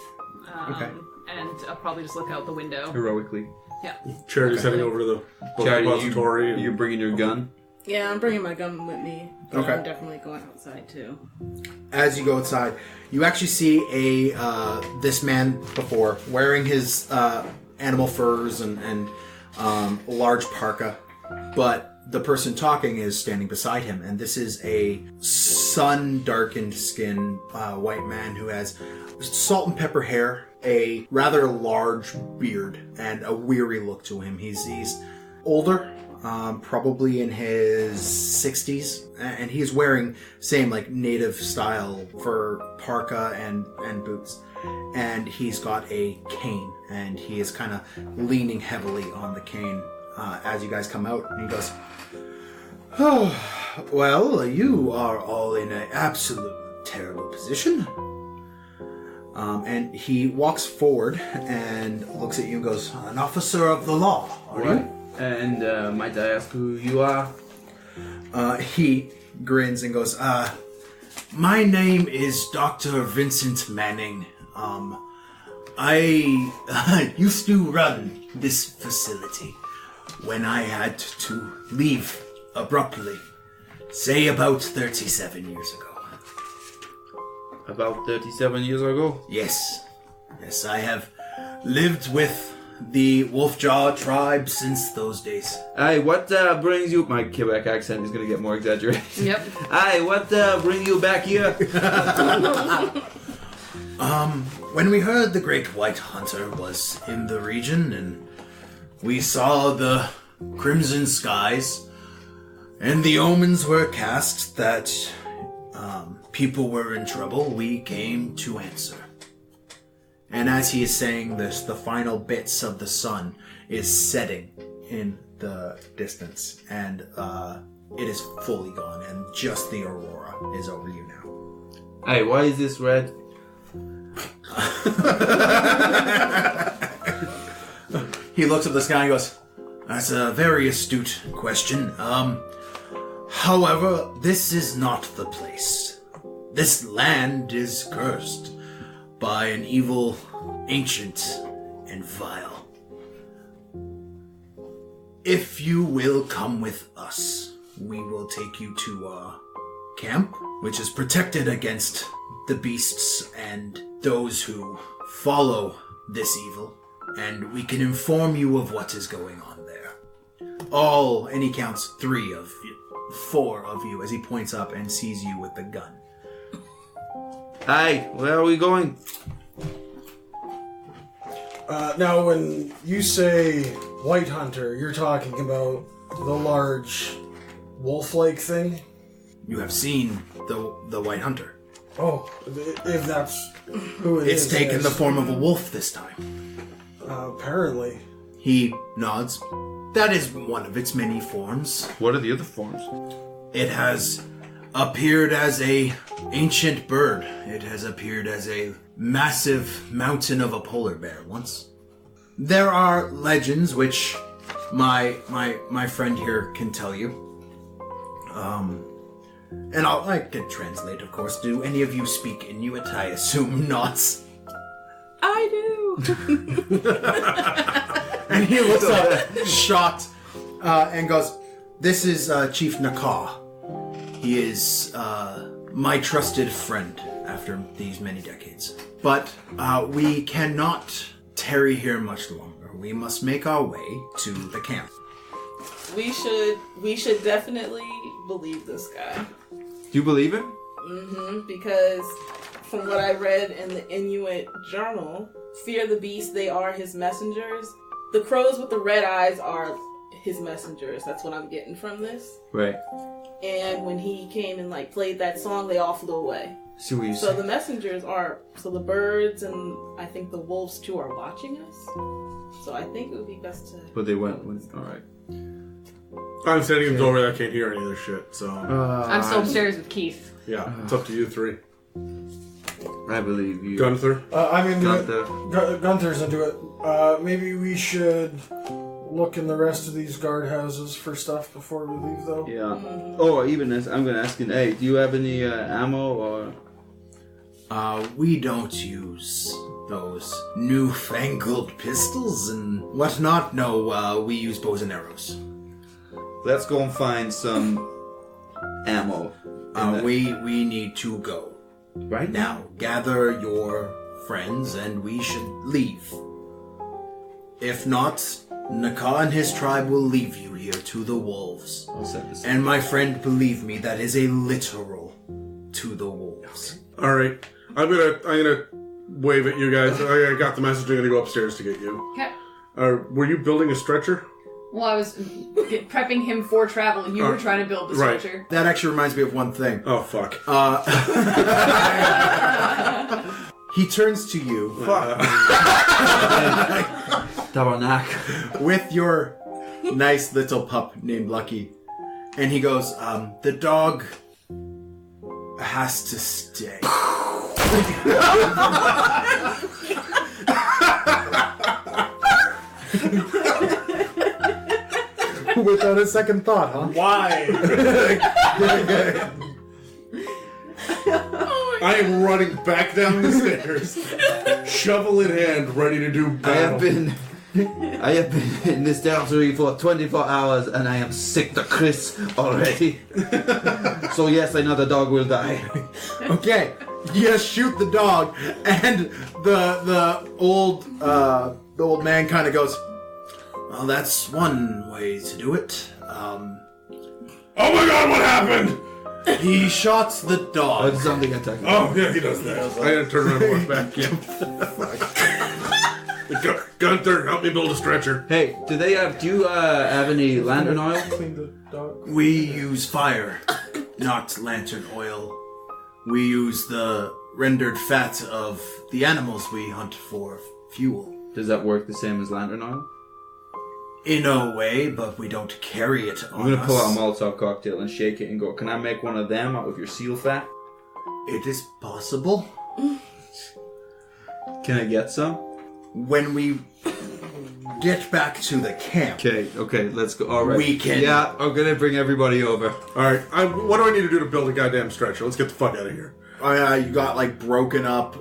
Okay. And I'll probably just look out the window. Heroically. Yeah. Charity's heading over to the book Charity, repository. you bringing your gun? Yeah, I'm bringing my gun with me. But Okay. I'm definitely going outside too. As you go outside, you actually see this man before wearing his animal furs and large parka, but the person talking is standing beside him, and this is a sun-darkened skin white man who has salt and pepper hair, a rather large beard, and a weary look to him. He's older, probably in his 60s, and he's wearing same like native style fur parka and boots, and he's got a cane, and he is kind of leaning heavily on the cane as you guys come out, and he goes, "Oh, well, you are all in an absolute terrible position." And he walks forward and looks at you and goes, "An officer of the law, are you?" And might I ask who you are? He grins and goes, my name is Dr. Vincent Manning. I used to run this facility when I had to leave abruptly, say about 37 years ago. About 37 years ago? Yes, I have lived with the Wolfjaw tribe since those days. Aye, what brings you... My Quebec accent is going to get more exaggerated. Yep. Aye, what brings you back here? When we heard the Great White Hunter was in the region and we saw the crimson skies and the omens were cast that people were in trouble, we came to answer. And as he is saying this, the final bits of the sun is setting in the distance, and it is fully gone, and just the aurora is over you now. Hey, why is this red? He looks at the sky and goes, that's a very astute question. However, this is not the place. This land is cursed by an evil, ancient, and vile. If you will come with us, we will take you to our camp, which is protected against the beasts and those who follow this evil, and we can inform you of what is going on there. And he counts 4 of you as he points up and sees you with the gun. Hey, where are we going? Now, when you say White Hunter, you're talking about the large wolf-like thing? You have seen the White Hunter. Oh, if that's who it is. It's taken the form of a wolf this time. Apparently. He nods. That is one of its many forms. What are the other forms? It has appeared as a ancient bird. It has appeared as a massive mountain of a polar bear once. There are legends which my friend here can tell you. And I can translate, of course. Do any of you speak Inuit? I assume not. I do. And he looks up, shocked, and goes, this is Chief Naka. He is my trusted friend after these many decades. But we cannot tarry here much longer. We must make our way to the camp. We should definitely believe this guy. Do you believe him? Mm-hmm. Because from what I read in the Inuit journal, fear the beast, they are his messengers. The crows with the red eyes are his messengers. That's what I'm getting from this. Right. And when he came and played that song, they all flew away. See what you So say. the messengers are, so the birds and I think the wolves too are watching us. So I think it would be best to... But they went with... Alright. I'm standing in the doorway. I can't hear any of this shit. So I'm still upstairs with Keith. yeah, it's up to you 3. I believe you. Gunther. I'm into Gunther. it. Gunther's into it. Maybe we should look in the rest of these guardhouses for stuff before we leave, though. Yeah. Oh, even as I'm gonna ask you, hey, do you have any ammo or... We don't use those newfangled pistols and whatnot. No, we use bows and arrows. Let's go and find some ammo. We need to go. Right Now, gather your friends and we should leave. If not, Naka and his tribe will leave you here to the wolves. I'll send this. And my friend, believe me, that is a literal to the wolves. All right, I'm gonna wave at you guys. I got the message. I'm gonna go upstairs to get you. Okay. Were you building a stretcher? Well, I was prepping him for travel, and you were trying to build the right. structure. That actually reminds me of one thing. Oh fuck. He turns to you Tabarnak. with your nice little pup named Lucky. And he goes, the dog has to stay. Without a second thought, huh? Why? I am running back down the stairs, shovel in hand, ready to do battle. I have been in this territory for 24 hours and I am sick to Chris already. So yes, I know the dog will die. Okay, you shoot the dog, and the old man kind of goes, "Well, that's one way to do it." Oh my god, what happened? He shot the dog. That's something attacking. Oh yeah, he does that. I had to turn around and walk back. Yeah. Gunther, help me build a stretcher. Hey, do you have any lantern oil? We use fire, not lantern oil. We use the rendered fat of the animals we hunt for fuel. Does that work the same as lantern oil? In a way, but we don't carry it on I'm going to pull out a us. Molotov cocktail and shake it and go, can I make one of them out of your seal fat? It is possible. Can I get some? When we get back to the camp, Okay, let's go. All right. we can... Yeah, I'm going to bring everybody over. Alright, what do I need to do to build a goddamn stretcher? Let's get the fuck out of here. You got like broken up.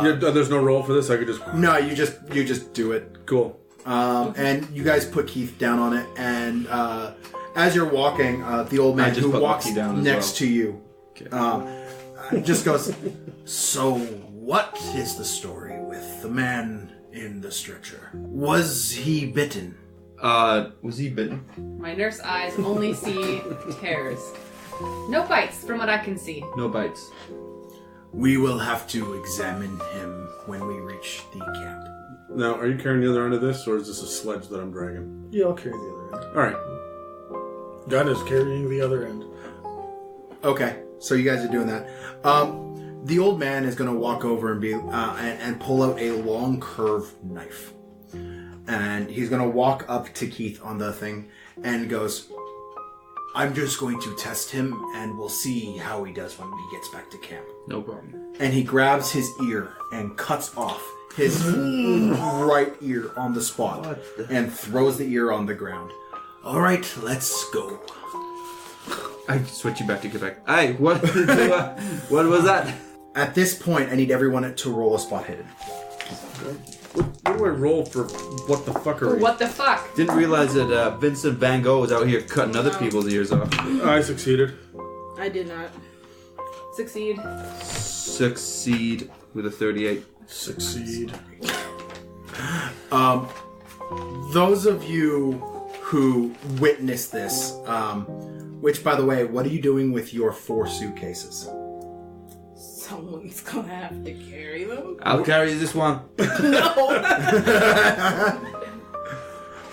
There's no roll for this? I could just... No, you just do it. Cool. And you guys put Keith down on it, and as you're walking, the old man who walks next to you just goes, "So, what is the story with the man in the stretcher? Was he bitten?" Was he bitten? My nurse eyes only see tears. No bites, from what I can see. No bites. We will have to examine him when we reach the camp. Now, are you carrying the other end of this, or is this a sledge that I'm dragging? Yeah, I'll carry the other end. Alright. Gun is carrying the other end. Okay, so you guys are doing that. The old man is going to walk over and and pull out a long curved knife, and he's going to walk up to Keith on the thing and goes, "I'm just going to test him, and we'll see how he does when he gets back to camp." No problem. And he grabs his ear and cuts off his right ear on the spot and throws the ear on the ground. "All right, let's go." I switch you back to Quebec. Hey, what was that? At this point, I need everyone to roll a spot hidden. What do I roll for what the fuckery? What the fuck? Didn't realize that Vincent Van Gogh was out here cutting other people's ears off. I succeeded. I did not succeed. Succeed with a 38. Succeed. Those of you who witnessed this, which, by the way, what are you doing with your 4 suitcases? Someone's gonna have to carry them. I'll carry this one.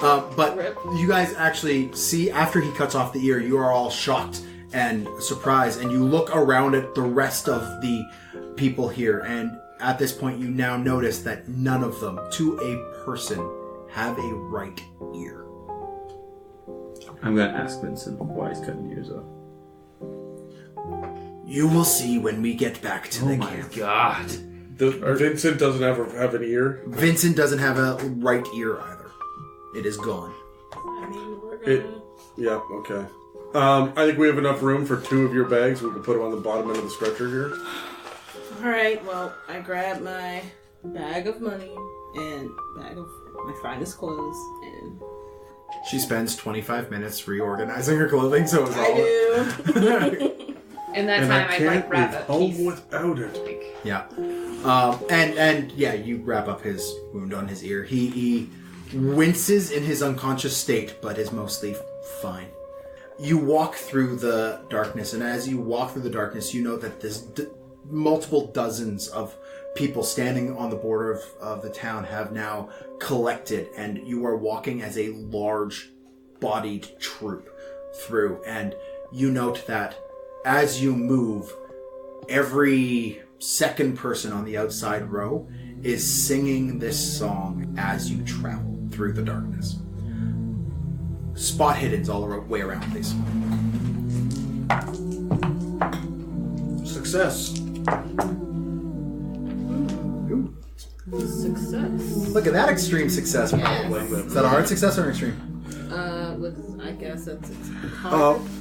But you guys actually see, after he cuts off the ear, you are all shocked and surprised, and you look around at the rest of the people here, and at this point you now notice that none of them, to a person, have a right ear. I'm going to ask Vincent why he's cutting ears off. You will see when we get back to the camp. God. Vincent doesn't have an ear? Vincent doesn't have a right ear either. It is gone. I mean, we're gonna... Yeah, okay. I think we have enough room for 2 of your bags. We can put them on the bottom end of the stretcher here. Alright, well, I grab my bag of money and bag of my finest clothes, and... She spends 25 minutes reorganizing her clothing, so it's all... I do. In that And time, I I'd can't like wrap leave up home Keith. without it. Like, Yeah. And yeah, you wrap up his wound on his ear. He winces in his unconscious state, but is mostly fine. You walk through the darkness, and as you walk through the darkness, you note that there's multiple dozens of people standing on the border of the town have now collected, and you are walking as a large-bodied troop through, and you note that as you move, every second person on the outside row is singing this song as you travel through the darkness. Spot hiddens all the way around, please. Success. Success. Look at that extreme success, probably. Is that a hard success or an extreme? looks, I guess it's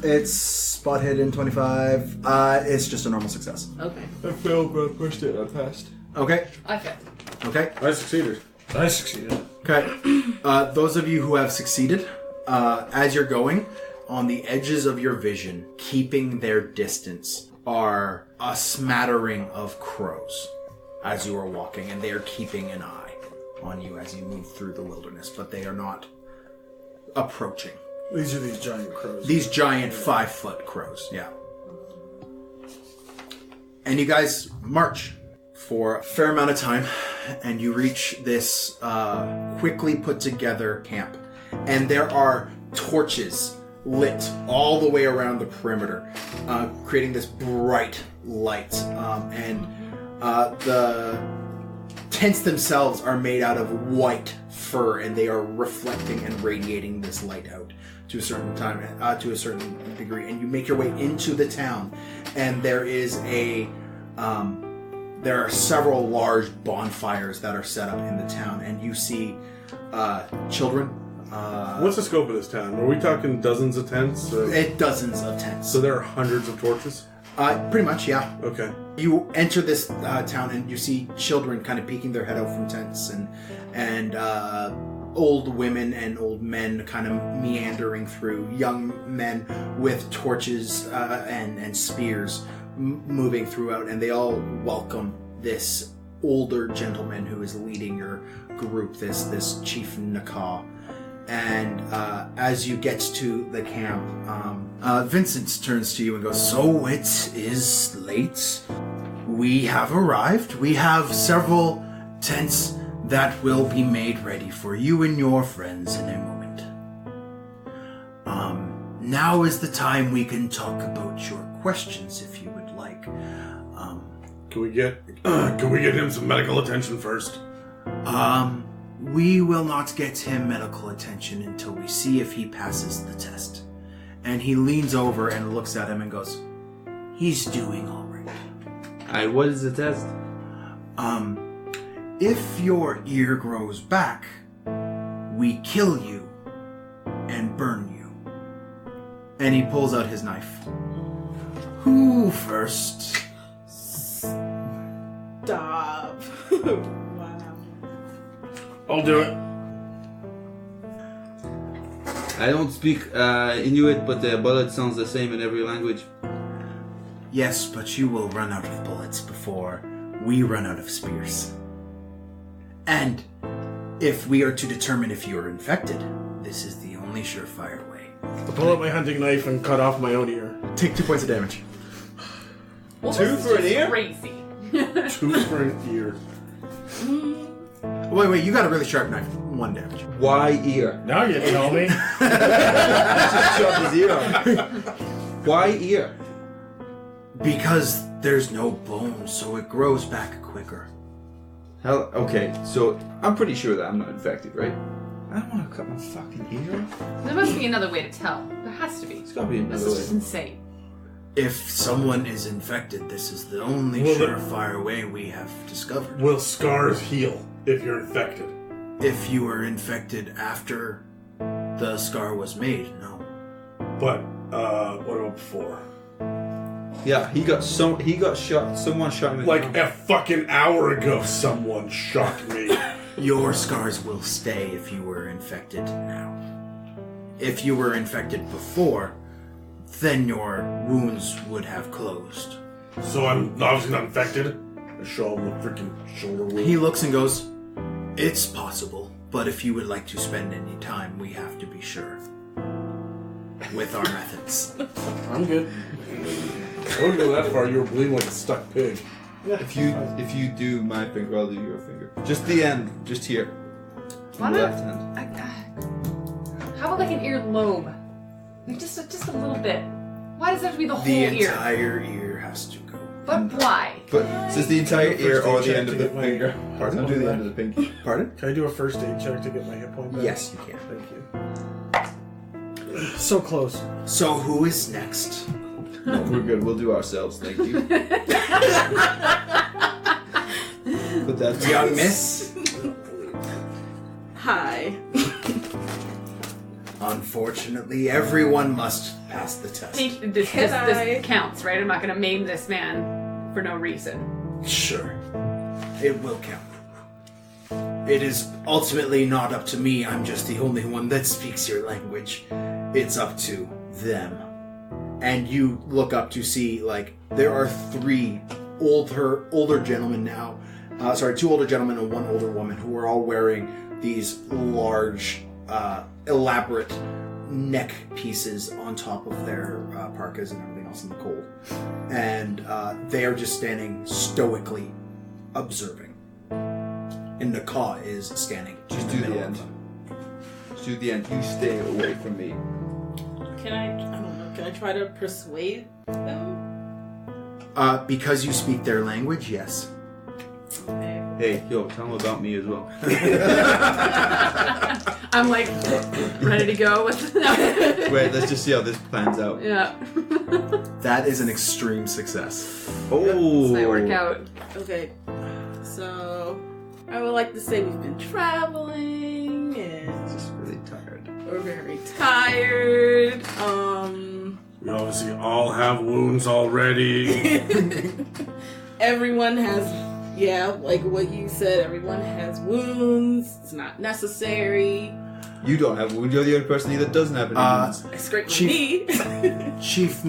It's spot hidden 25. It's just a normal success. okay. I failed, but I pushed it. I passed. Okay. I failed. Okay. I succeeded. Okay. Those of you who have succeeded, as you're going, on the edges of your vision, keeping their distance, are a smattering of crows as you are walking, and they are keeping an eye on you as you move through the wilderness, but they are not approaching. These are these giant crows. These giant 5-foot crows, yeah. And you guys march for a fair amount of time, and you reach this quickly put together camp. And there are torches lit all the way around the perimeter, creating this bright light. And the tents themselves are made out of white fur, and they are reflecting and radiating this light out to a certain time, to a certain degree. And you make your way into the town, and there is there are several large bonfires that are set up in the town, and you see children. What's the scope of this town? Are we talking dozens of tents? Dozens of tents. So there are hundreds of torches? Pretty much, yeah. Okay. You enter this town, and you see children kind of peeking their head out from tents, and old women and old men kind of meandering through, young men with torches and spears moving throughout, and they all welcome this older gentleman who is leading your group, this Chief Miaca. And as you get to the camp, Vincent turns to you and goes, "So it is late. We have arrived. We have several tents that will be made ready for you and your friends in a moment. Now is the time we can talk about your questions if you would like. Can we get him some medical attention first? We will not get him medical attention until we see if he passes the test." And he leans over and looks at him and goes, "He's doing all right." And what is the test? If your ear grows back, we kill you and burn you. And he pulls out his knife. Who first? Stop. Wow. I'll do it. I don't speak Inuit, but the bullet sounds the same in every language. Yes, but you will run out of bullets before we run out of spears. And if we are to determine if you are infected, this is the only surefire way. I pull out my hunting knife and cut off my own ear. Take 2 points of damage. Well, 2 for an ear? Crazy. 2 for an ear. Wait, you got a really sharp knife. 1 damage. Why ear? Now you tell me. Just chop his ear off. Why ear? Because there's no bone, so it grows back quicker. Hell, okay, so I'm pretty sure that I'm not infected, right? I don't want to cut my fucking ear off. There must be another way to tell. There has to be. It's gotta be This another is just way. insane. If someone is infected, this is the only Well, surefire way we have discovered. Will scars heal if you're infected? If you were infected after the scar was made, no. But what about before? Yeah, he got shot. Someone shot him in the Like arm. a fucking hour ago, someone shot me. Your scars will stay if you were infected now. If you were infected before, then your wounds would have closed. So I'm obviously not infected. I show him the freaking shoulder wound. He looks and goes, "It's possible, but if you would like to spend any time, we have to be sure. With our methods." I'm good. I wouldn't go that far. You were bleeding like a stuck pig. If you do my finger, I'll do your finger. Just the end, just here. Why On the not? left hand. How about like an earlobe? Like just a little bit. Why does it have to be the whole The ear? entire ear has to go. But why? But is this the entire ear First or aid the check end to of the get my finger? hit Pardon? point Do the back. end of the pinky. Pardon? Can I do a first aid check to get my hit point back? Yes, you can. Thank you. So close. So who is next? No, we're good. We'll do ourselves. Thank you. Put that Young miss? Hi. Unfortunately, everyone must pass the test. This counts, right? I'm not going to maim this man for no reason. Sure. It will count. It is ultimately not up to me. I'm just the only one that speaks your language. It's up to them. And you look up to see, like, there are 3 older gentlemen now. 2 older gentlemen and 1 older woman who are all wearing these large, elaborate neck pieces on top of their parkas and everything else in the cold. And they are just standing stoically observing. And Naka is standing. Just do the end. Just do the end. You stay away from me. Can I try to persuade them? Because you speak their language, yes. Okay. Hey, yo, tell them about me as well. I'm like ready to go with Wait, let's just see how this plans out. Yeah. That is an extreme success. Oh. This might work out. Okay. So, I would like to say we've been traveling and Just really tired. we're very tired. We obviously all have wounds already. Everyone has, like what you said, everyone has wounds. It's not necessary. You don't have wounds. You're the only person that doesn't have any wounds. I scraped my Chief- knee. Chief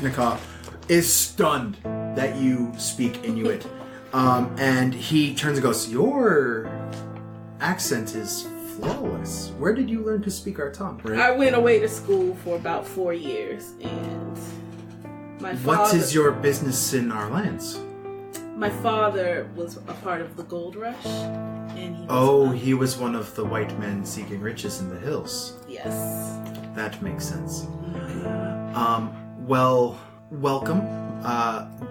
Naka is stunned that you speak Inuit. And he turns and goes, "Your accent is flawless. Where did you learn to speak our tongue?" I went away to school for about 4 years, and my father... What is your business in our lands? My father was a part of the gold rush, and He was one of the white men seeking riches in the hills. Yes. That makes sense. Well, welcome.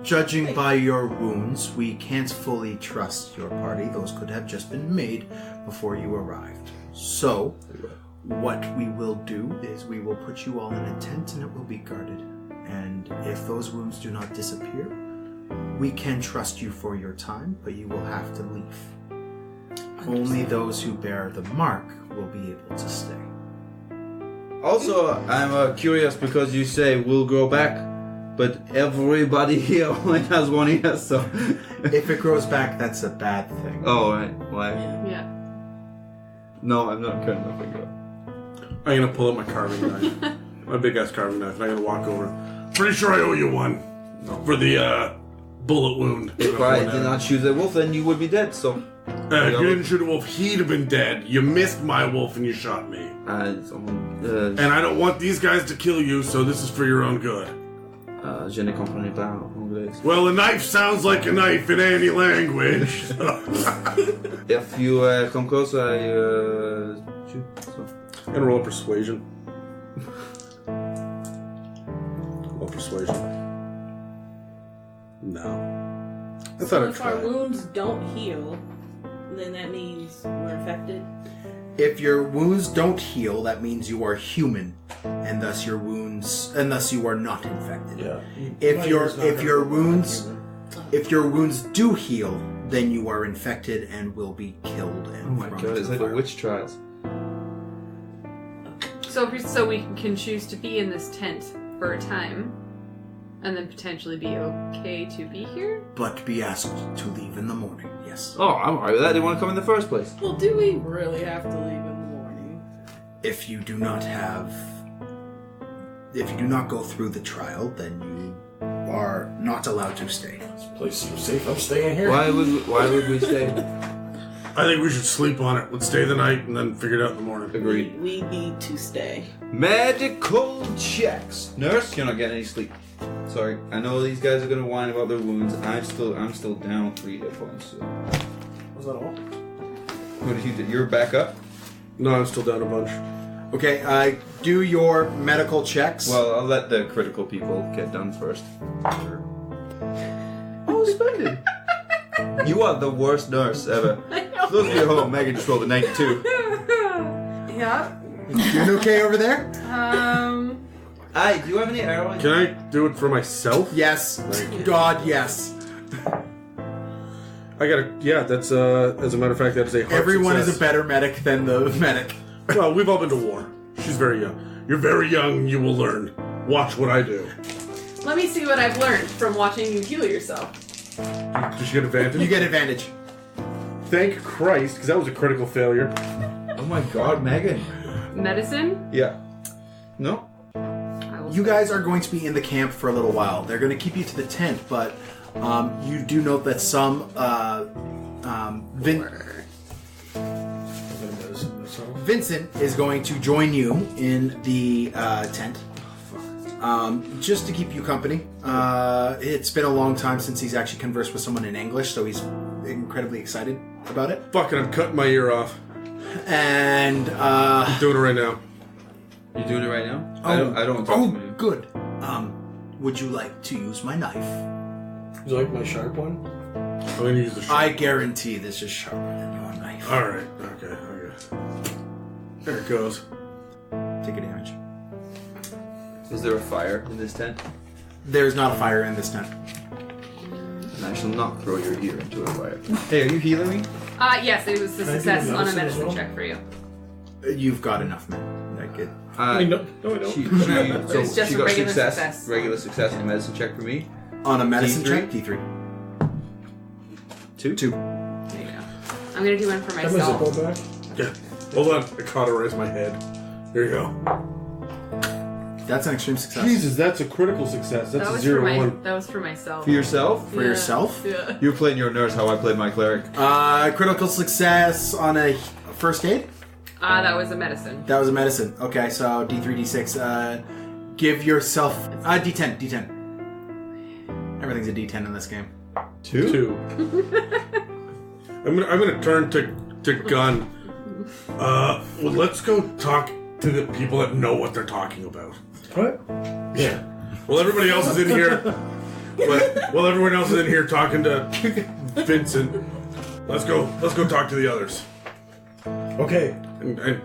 Judging by your wounds, we can't fully trust your party. Those could have just been made before you arrived. So, what we will do is we will put you all in a tent and it will be guarded. And if those wounds do not disappear, we can trust you for your time, but you will have to leave. Only those who bear the mark will be able to stay. Also, I'm curious because you say we'll go back, but everybody here only has 1 ear, so... If it grows back, that's a bad thing. Oh, right. Why? Yeah. No, I'm not cutting my finger off. I'm gonna pull out my carving knife. My big ass carving knife, and I'm gonna walk over. Pretty sure I owe you one. For the bullet wound. If I did not shoot the wolf, then you would be dead, so... If you didn't shoot a wolf, he'd have been dead. You missed my wolf and you shot me. And I don't want these guys to kill you, so this is for your own good. Je ne comprends pas anglais. Well, a knife sounds like a knife in any language. If you come close, I shoot. So. I'm gonna roll a persuasion. Roll persuasion. No. I So thought I'd if our try. wounds don't heal, then that means we're infected. If your wounds don't heal, that means you are human, and thus you are not infected. Yeah. If your wounds do heal, then you are infected and will be killed and Oh my thrown god, into it's the like a fire. witch trials. So we can choose to be in this tent for a time, and then potentially be okay to be here? But be asked to leave in the morning, yes. Oh, I'm alright with that. They want to come in the first place. Well, do we really have to leave in the morning? If you do not go through the trial, then you are not allowed to stay. This place seems safe. I'm staying here. Why would we stay? I think we should sleep on it. Let's stay the night and then figure it out in the morning. Agreed. We need to stay. Medical checks. Nurse, you're not getting any sleep. Sorry, I know these guys are gonna whine about their wounds. I'm still down 3 hit points. So. Was that all? What did you do? You're back up? No, I'm still down a bunch. Okay, do your medical checks. Well, I'll let the critical people get done first. Oh, splendid. You are the worst nurse ever. For those of you at home, Megan just rolled a 92. Yeah. Doing okay over there? Aye, do you have any arrow? Can I do it for myself? Yes. God, yes. I gotta. Yeah, that's as a matter of fact, that is a hard Everyone success. is a better medic than the medic. Well, we've all been to war. She's very young. You're very young, you will learn. Watch what I do. Let me see what I've learned from watching you heal yourself. Does she get advantage? You get advantage. Thank Christ, because that was a critical failure. Oh my god, Megan. Medicine? Yeah. No? You guys are going to be in the camp for a little while. They're going to keep you to the tent, but you do note that some Vincent is going to join you in the tent. Just to keep you company. It's been a long time since he's actually conversed with someone in English, so he's incredibly excited about it. Fucking, I'm cutting my ear off. And I'm doing it right now. You doing it right now? Oh, I don't talk to you. Good. Would you like to use my knife? Would you like my sharp one? I'm gonna use the I guarantee this is sharper than your knife. Alright, okay. There it goes. Take a damage. Is there a fire in this tent? There's not a fire in this tent. And I shall not throw your ear into a fire. Hey, are you healing me? Yes, it was a Can I do success on a medicine as medicine well? check for you. You've got enough men. Like it. No, I don't. It's just she a got regular success. success. Regular success on a medicine check for me. On a medicine D3? check, D3. 2? 2. There you go. I'm gonna do one for Have my myself. Zippo back? Yeah. Hold on, I cauterized my head. There you go. That's an extreme success. Jesus, that's a critical success. That's That a was 0-1. That was for myself. For yourself? For yourself? Yeah. You were playing your nurse how I played my cleric. Critical success on a first aid? That was a medicine. That was a medicine. Okay, so D3, D6. Give yourself... D10, D10. Everything's a D10 in this game. 2? I'm gonna turn to Gun. Well, let's go talk to the people that know what they're talking about. What? Yeah. Well, everybody else is in here. Well, everyone else is in here talking to Vincent. Let's go talk to the others Okay. and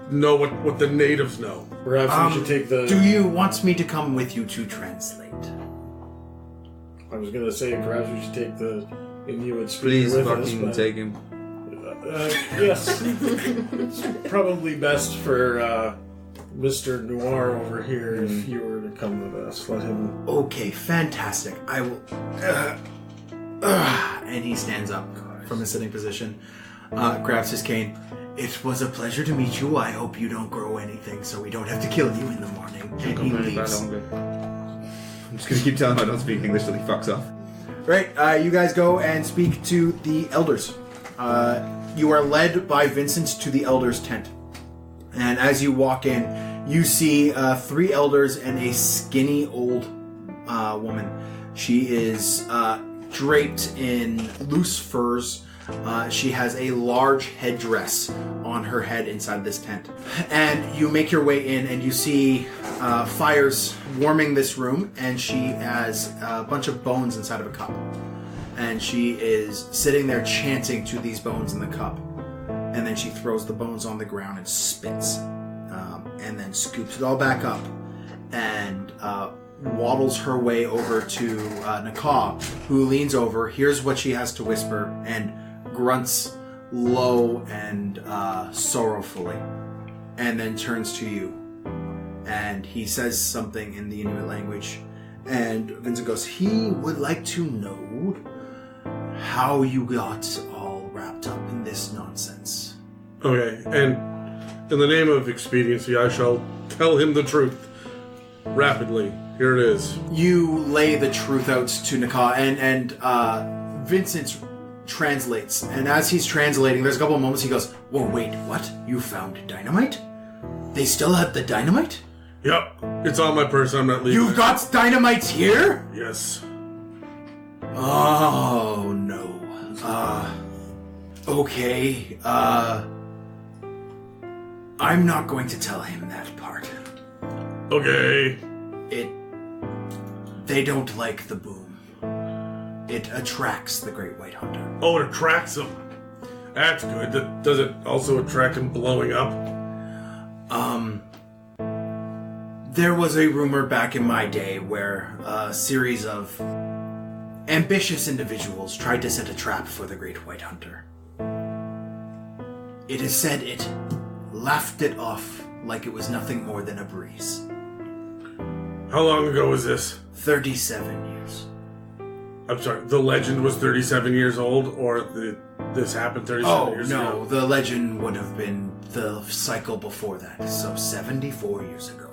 know what the natives know. Perhaps we should take the... Do you want me to come with you to translate? I was gonna say perhaps we should take the Inuit speaker Please with fucking us, but, take him. yes. It's probably best for Mr. Noir over here if you were to come with us. Let him... Okay, fantastic. I will... and he stands up from his sitting position, grabs his cane. It was a pleasure to meet you. I hope you don't grow anything so we don't have to kill you in the morning. And he leaves. I'm just gonna keep telling him I don't speak English till he fucks off. Right, you guys go and speak to the elders. You are led by Vincent to the elders' tent. And as you walk in, you see 3 elders and a skinny old woman. She is draped in loose furs. She has a large headdress on her head inside this tent. And you make your way in and you see fires warming this room, and she has a bunch of bones inside of a cup. And she is sitting there chanting to these bones in the cup. And then she throws the bones on the ground and spits. And then scoops it all back up and waddles her way over to Naka, who leans over, hears what she has to whisper, and grunts low and sorrowfully, and then turns to you. And he says something in the Inuit language, and Vincent goes, he would like to know how you got all wrapped up in this nonsense. Okay, and in the name of expediency, I shall tell him the truth. Rapidly. Here it is. You lay the truth out to Naka, and Vincent translates. And as he's translating, there's a couple of moments he goes, whoa, wait, what? You found dynamite? They still have the dynamite? Yep, it's on my person. I'm not leaving. You've got dynamite here? Yes. Oh, no. Okay, I'm not going to tell him that part. Okay. They don't like the boom. It attracts the Great White Hunter. Oh, it attracts him. That's good. Does it also attract him blowing up? There was a rumor back in my day where a series of ambitious individuals tried to set a trap for the Great White Hunter. It is said it laughed it off like it was nothing more than a breeze. How long ago was this? 37 years. I'm sorry, the legend was 37 years old, or this happened 37 years ago? Oh, no, the legend would have been the cycle before that, so 74 years ago.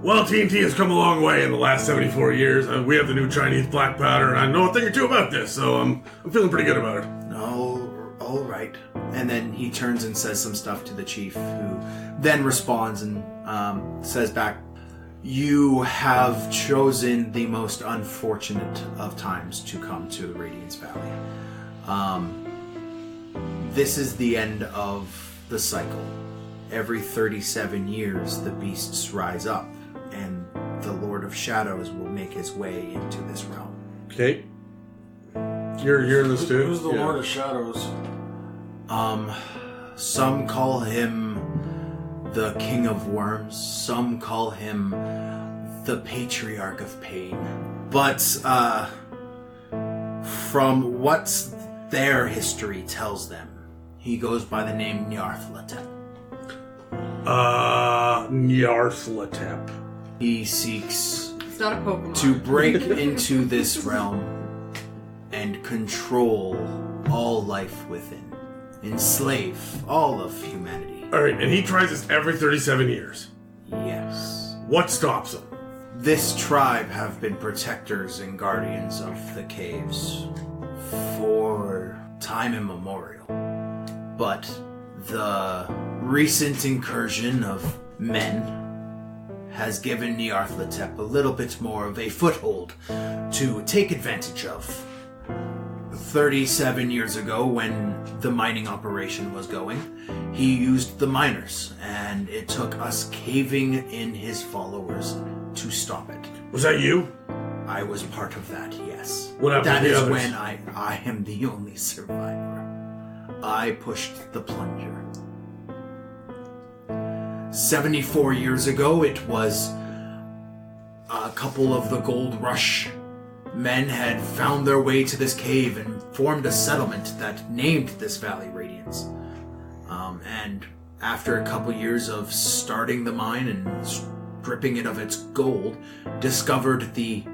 Well, TNT has come a long way in the last 74 years. We have the new Chinese black powder, and I know a thing or two about this, so I'm feeling pretty good about it. All right. And then he turns and says some stuff to the chief, who then responds and says back, "You have chosen the most unfortunate of times to come to Radiance Valley. This is the end of the cycle. Every 37 years, the beasts rise up, and the Lord of Shadows will make his way into this realm." Okay. You're hearing this too? Who's the Lord of Shadows? Some call him the King of Worms. Some call him the Patriarch of Pain. But, from what their history tells them, he goes by the name Nyarlathotep. Nyarlathotep. He seeks It's not a Pokemon. to break into this realm and control all life within. Enslave all of humanity. Alright, and he tries this every 37 years. Yes. What stops him? This tribe have been protectors and guardians of the caves for time immemorial. But the recent incursion of men has given Nyarlathotep a little bit more of a foothold to take advantage of. 37 years ago, when the mining operation was going, he used the miners, and it took us caving in his followers to stop it. Was that you? I was part of that, yes. What happened That to the is others? when I am the only survivor. I pushed the plunger. 74 years ago, it was a couple of the Gold Rush men had found their way to this cave and formed a settlement that named this valley Radiance. And after a couple years of starting the mine and stripping it of its gold, discovered the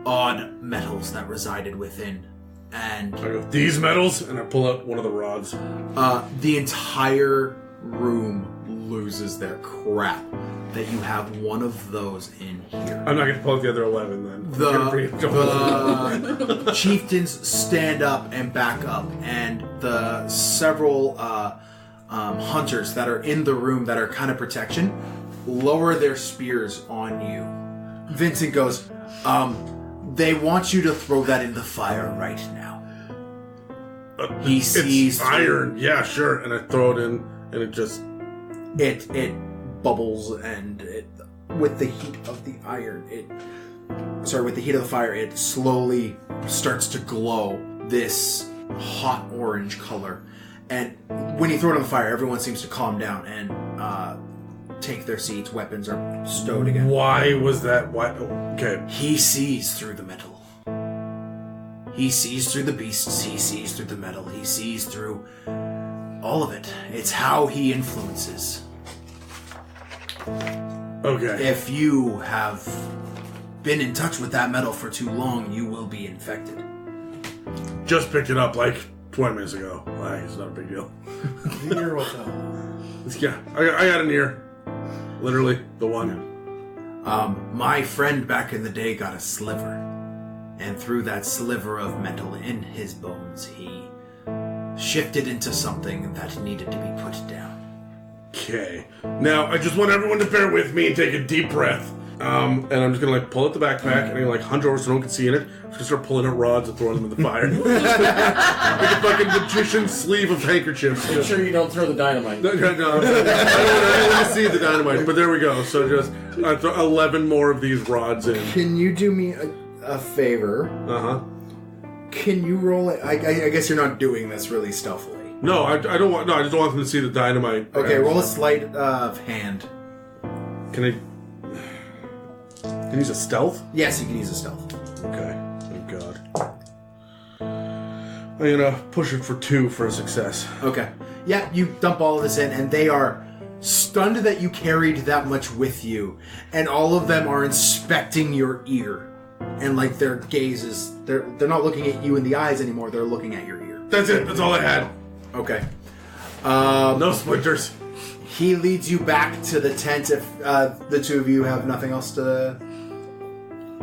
odd metals that resided within. And I go, these metals? And I pull out one of the rods. the entire room loses their crap that you have one of those in here. I'm not going to pull out the other 11 then. The chieftains stand up and back up, and the several hunters that are in the room that are kind of protection lower their spears on you. Vincent goes, they want you to throw that in the fire right now. He sees it's iron. Yeah, sure. And I throw it in, and it just... It bubbles, and with the heat of the iron, with the heat of the fire, it slowly starts to glow this hot orange color. And when you throw it on the fire, everyone seems to calm down and take their seats. Weapons are stowed again. Why was that? Why? Okay. He sees through the metal. He sees through the beasts. He sees through the metal. He sees through all of it. It's how he influences. Okay. If you have been in touch with that metal for too long, you will be infected. Just picked it up like 20 minutes ago. Like, it's not a big deal. Near will tell. Yeah, I got an ear. Literally, the one. My friend back in the day got a sliver. And through that sliver of metal in his bones, he shifted into something that needed to be put down. Okay. Now, I just want everyone to bear with me and take a deep breath. And I'm just gonna pull out the backpack and I'm hunch over so no one can see in it. I'm just gonna start pulling out rods and throwing them in the fire. Like a fucking magician's sleeve of handkerchiefs. Make sure you don't throw the dynamite. No, I don't want anyone to see the dynamite, but there we go. So just I throw 11 more of these rods in. Can you do me a favor? Uh-huh. Can you roll it? I guess you're not doing this really stealthily. No, I don't want. No, I just don't want them to see the dynamite. Okay, roll a sleight of hand. Can I use a stealth? Yes, you can use a stealth. Okay. Thank God. I'm gonna push it for 2 for a success. Okay. Yeah, you dump all of this in, and they are stunned that you carried that much with you, and all of them are inspecting your ear, and like their gaze is they're not looking at you in the eyes anymore. They're looking at your ear. That's it. That's all I had. Okay. No splinters. He leads you back to the tent. If the two of you have nothing else to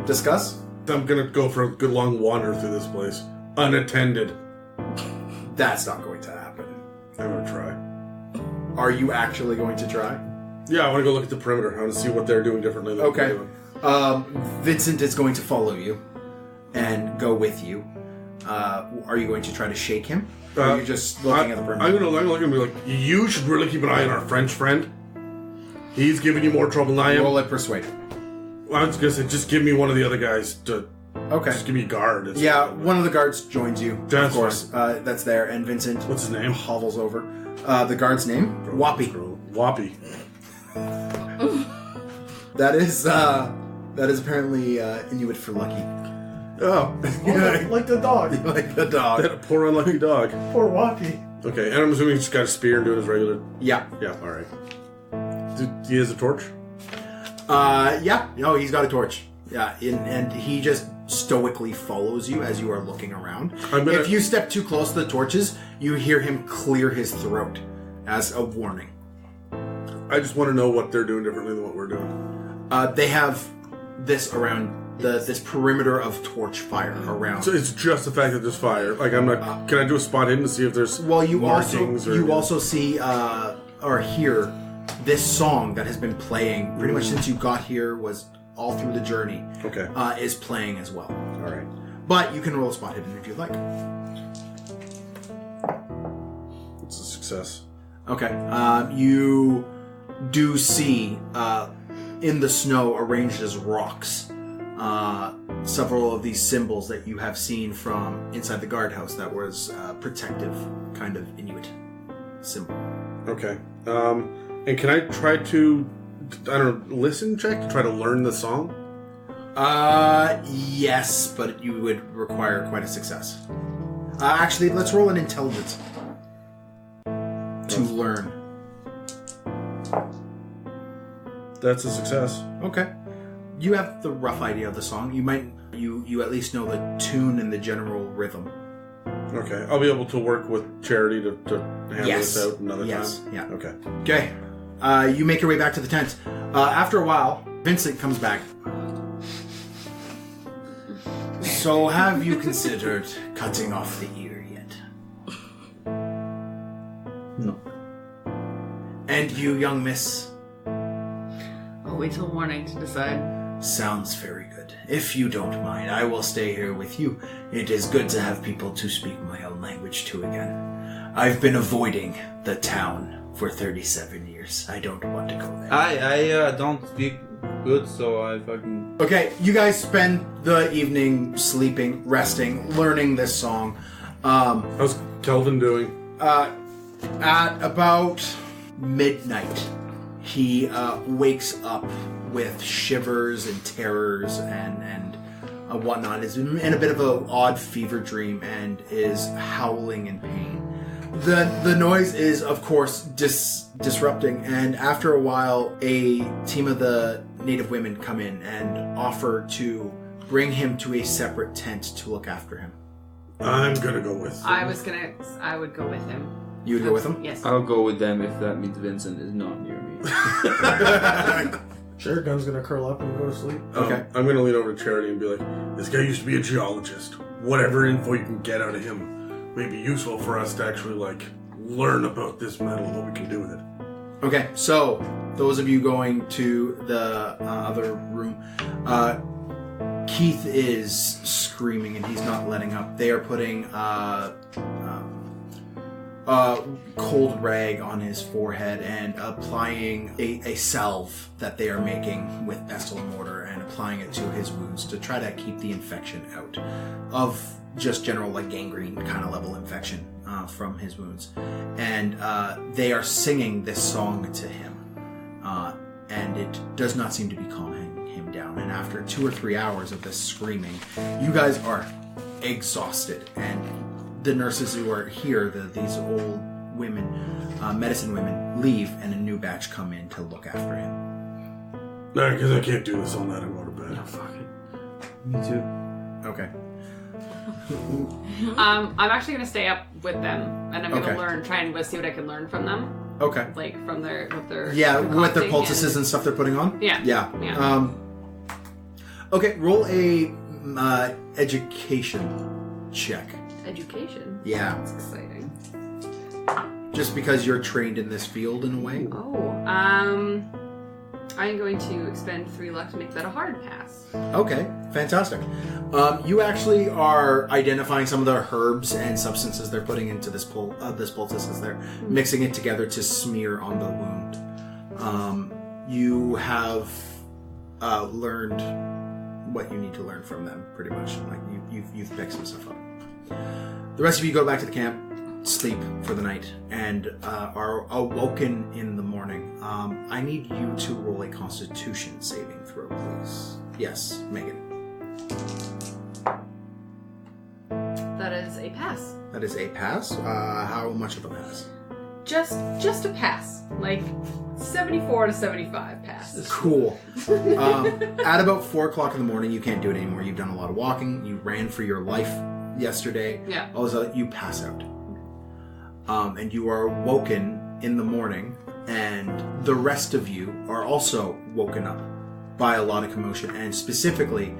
discuss, I'm gonna go for a good long wander through this place, unattended. that's not going to happen. I'm gonna try. Are you actually going to try? Yeah, I want to go look at the perimeter. I want to see what they're doing differently than Okay. we're doing. Vincent is going to follow you and go with you. Are you going to try to shake him? Or are you just looking at the perimeter? I'm gonna look and be like, you should really keep an eye on our French friend. He's giving you more trouble than I am. Roll at persuade. I was gonna say, just give me one of the other guys to... Okay. Just give me a guard. It's Yeah, one of the guards joins you. That's of course. That's there, and Vincent... What's his name? Hovels over. The guard's name? Whoppy. Whoppy. That is apparently Inuit for lucky. Oh. Like the dog. Like the dog. That poor unlucky dog. Poor Whoppy. Okay, and I'm assuming he's just got a spear and doing his regular... Yeah. Yeah, alright. He has a torch? Yeah. No, he's got a torch. Yeah, and he just stoically follows you as you are looking around. If you step too close to the torches, you hear him clear his throat as a warning. I just want to know what they're doing differently than what we're doing. They have this around this perimeter of torch fire around. So it's just the fact that there's fire. Like, I'm not... can I do a spot hidden to see if there's markings? You also see or hear this song that has been playing pretty much since you got here, was all through the journey. Okay. Is playing as well. All right. But you can roll a spot hidden if you'd like. It's a success. Okay. You do see in the snow arranged as rocks several of these symbols that you have seen from inside the guardhouse that was protective kind of Inuit symbol. Okay. And can I try to, I don't know, listen check to try to learn the song? Yes, but you would require quite a success. Actually, let's roll an intelligence to learn. That's a success. Okay. You have the rough idea of the song. You at least know the tune and the general rhythm. Okay. I'll be able to work with Charity to hammer this out another time? Yeah. Okay. Okay. You make your way back to the tent. After a while, Vincent comes back. So, have you considered cutting off the ear yet? No. And you, young miss? I'll wait till morning to decide. Sounds very good. If you don't mind, I will stay here with you. It is good to have people to speak my own language to again. I've been avoiding the town for 37 years. I don't want to go there. I don't speak good, so I fucking... Okay, you guys spend the evening sleeping, resting, learning this song. How's Kelvin doing? At about midnight, he wakes up with shivers and terrors and whatnot. Is in a bit of an odd fever dream and is howling in pain. The noise is, of course, disrupting, and after a while, a team of the native women come in and offer to bring him to a separate tent to look after him. I'm gonna go with I would go with him. You would go with him? Yes. I'll go with them if that means Vincent is not near me. Sure, Gun's gonna curl up and go to sleep. Okay. I'm gonna lean over to Charity and be like, this guy used to be a geologist. Whatever info you can get out of him may be useful for us to actually, like, learn about this metal and what we can do with it. Okay, so those of you going to the other room, Keith is screaming and he's not letting up. They are putting cold rag on his forehead and applying a salve that they are making with pestle and mortar and applying it to his wounds to try to keep the infection out of just general, like, gangrene kind of level infection from his wounds. And they are singing this song to him, and it does not seem to be calming him down. And after 2 or 3 hours of this screaming, you guys are exhausted, and the nurses who are here, these old women, medicine women, leave, and a new batch come in to look after him. No, because I can't do this all night. I'm going to bed. No, fuck it. Me too. Okay. I'm actually going to stay up with them, and I'm going to Okay. try and see what I can learn from them. Okay. Like from their with their With their concocting poultices and stuff they're putting on? Yeah. Yeah. Okay, roll a education check. Education. Yeah. That's exciting. Just because you're trained in this field in a way. Oh, I'm going to expend 3 luck to make that a hard pass. Okay, fantastic. You actually are identifying some of the herbs and substances they're putting into this poultice as they're mixing it together to smear on the wound. You have learned what you need to learn from them, pretty much. Like you've picked some stuff up. The rest of you go back to the camp, sleep for the night, and are awoken in the morning. I need you to roll a Constitution saving throw, please. Yes, Megan. That is a pass. That is a pass. How much of a pass? Just a pass. Like 74 to 75 pass. Cool. At about 4 o'clock in the morning, you can't do it anymore. You've done a lot of walking. You ran for your life yesterday. Yeah. Also, you pass out. And you are woken in the morning, and the rest of you are also woken up by a lot of commotion, and specifically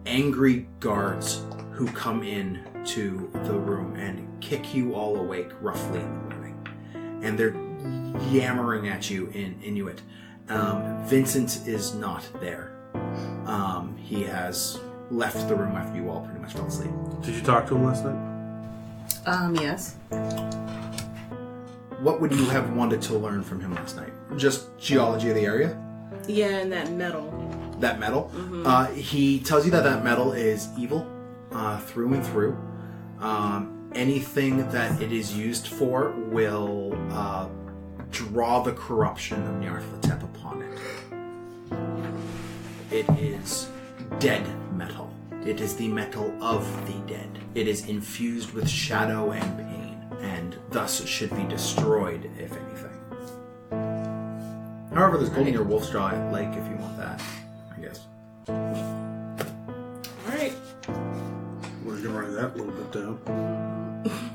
angry guards who come in to the room and kick you all awake roughly in the morning. And they're yammering at you in Inuit. Vincent is not there. He has left the room after you all pretty much fell asleep. Did you talk to him last night? Yes. What would you have wanted to learn from him last night? Just geology of the area? Yeah, and that metal. That metal? He tells you that metal is evil through and through. Anything that it is used for will draw the corruption of Nyarlathotep upon it. It is dead metal. It is the metal of the dead. It is infused with shadow and pain, and thus should be destroyed, if anything. However, there's gold near Wolf's Jaw Lake if you want that, I guess. Alright. We're gonna write that a little bit down.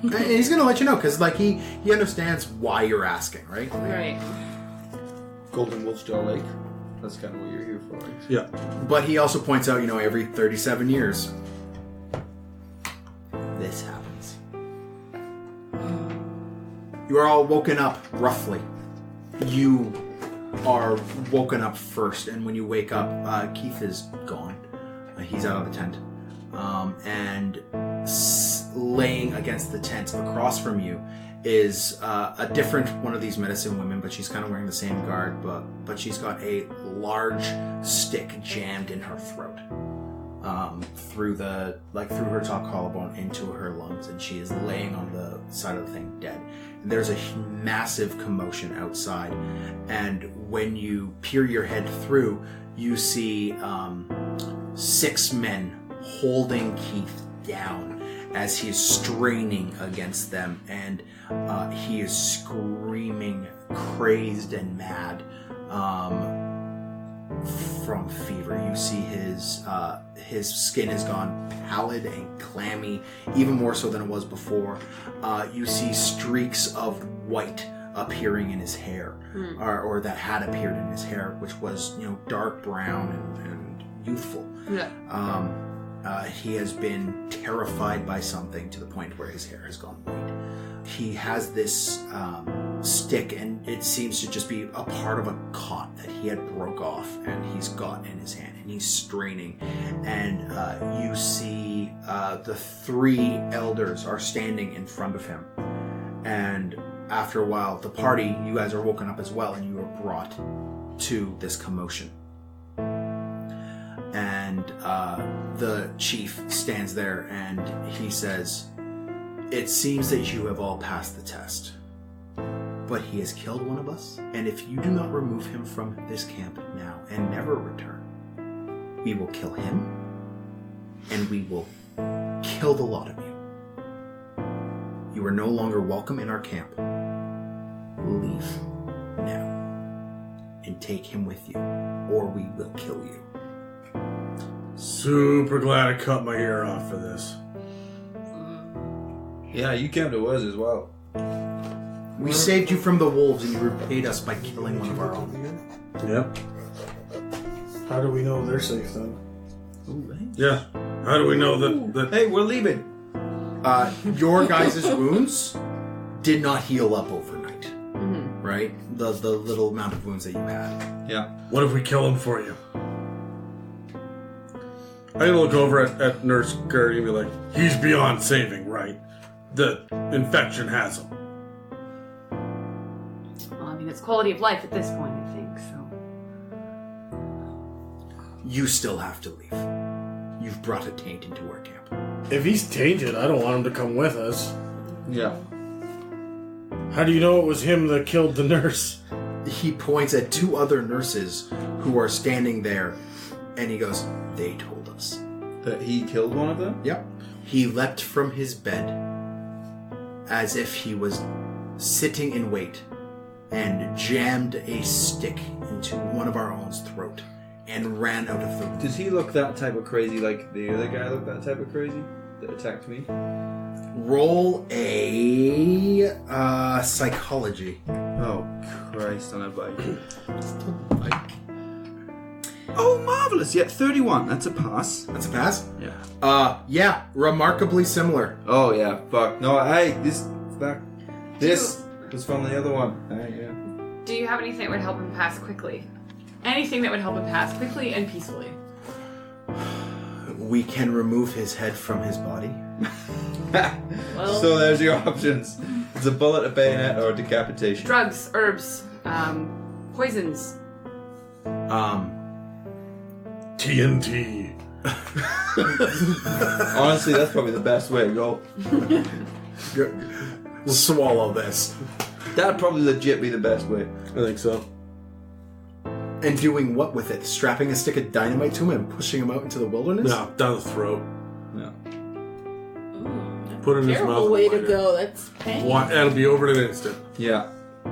And he's gonna let you know, because like he understands why you're asking, right? Right. Golden Wolf's Jaw Lake. That's kind of what you're here for, right? Yeah. But he also points out, every 37 years, this happens. You are all woken up, roughly. You are woken up first, and when you wake up, Keith is gone. He's out of the tent. And laying against the tent across from you is a different one of these medicine women, but she's kind of wearing the same garb, but she's got a large stick jammed in her throat, through her top collarbone into her lungs, and she is laying on the side of the thing dead. And there's a massive commotion outside, and when you peer your head through, you see 6 men holding Keith down as he is straining against them, and he is screaming, crazed and mad from fever. You see his skin has gone pallid and clammy, even more so than it was before. You see streaks of white appearing in his hair, or that had appeared in his hair, which was dark brown and youthful. Yeah. He has been terrified by something to the point where his hair has gone white. He has this stick, and it seems to just be a part of a cot that he had broke off, and he's got in his hand, and he's straining. And you see the 3 elders are standing in front of him. And after a while, the party, you guys are woken up as well, and you are brought to this commotion. And the chief stands there, and he says, "It seems that you have all passed the test, but he has killed one of us, and if you do not remove him from this camp now and never return, we will kill him, and we will kill the lot of you. You You are no longer welcome in our camp. Leave now. And take him with you, or we will kill you. Super glad I cut my ear off for this. Yeah, you came to us as well. We saved you from the wolves, and you repaid us by killing one of our own. Yep. How do we know they're safe then? Ooh, hey. Yeah. How do we know that Hey, we're leaving. Your guys' wounds did not heal up overnight, right? The little amount of wounds that you had. Yeah. What if we kill him for you? I'm gonna look over at Nurse Gertie and be like, he's beyond saving, right? The infection has him. Well, I mean, it's quality of life at this point, I think, so. You still have to leave. You've brought a taint into our camp. If he's tainted, I don't want him to come with us. Yeah. How do you know it was him that killed the nurse? He points at 2 other nurses who are standing there, and he goes, they told us. That he killed one of them? Yep. He leapt from his bed as if he was sitting in wait and jammed a stick into one of our own's throat and ran out of the room. Does he look that type of crazy like the other guy looked that type of crazy that attacked me? Roll a psychology. Oh, Christ on a bike. Oh, marvelous. Yeah, 31. That's a pass. That's a pass? Yeah. Yeah, remarkably similar. Oh, yeah. Fuck. No, this was from the other one. Yeah. Do you have anything that would help him pass quickly? Anything that would help him pass quickly and peacefully? We can remove his head from his body. Well, So there's your options. It's a bullet, a bayonet, or a decapitation. drugs, herbs, poisons. TNT. Honestly, that's probably the best way to go. We'll swallow this. That'd probably legit be the best way. I think so. And doing what with it? Strapping a stick of dynamite to him and pushing him out into the wilderness? No, down the throat. Yeah. Put it in his mouth. Terrible way to go. That's pain. That'll be over in an instant. Yeah.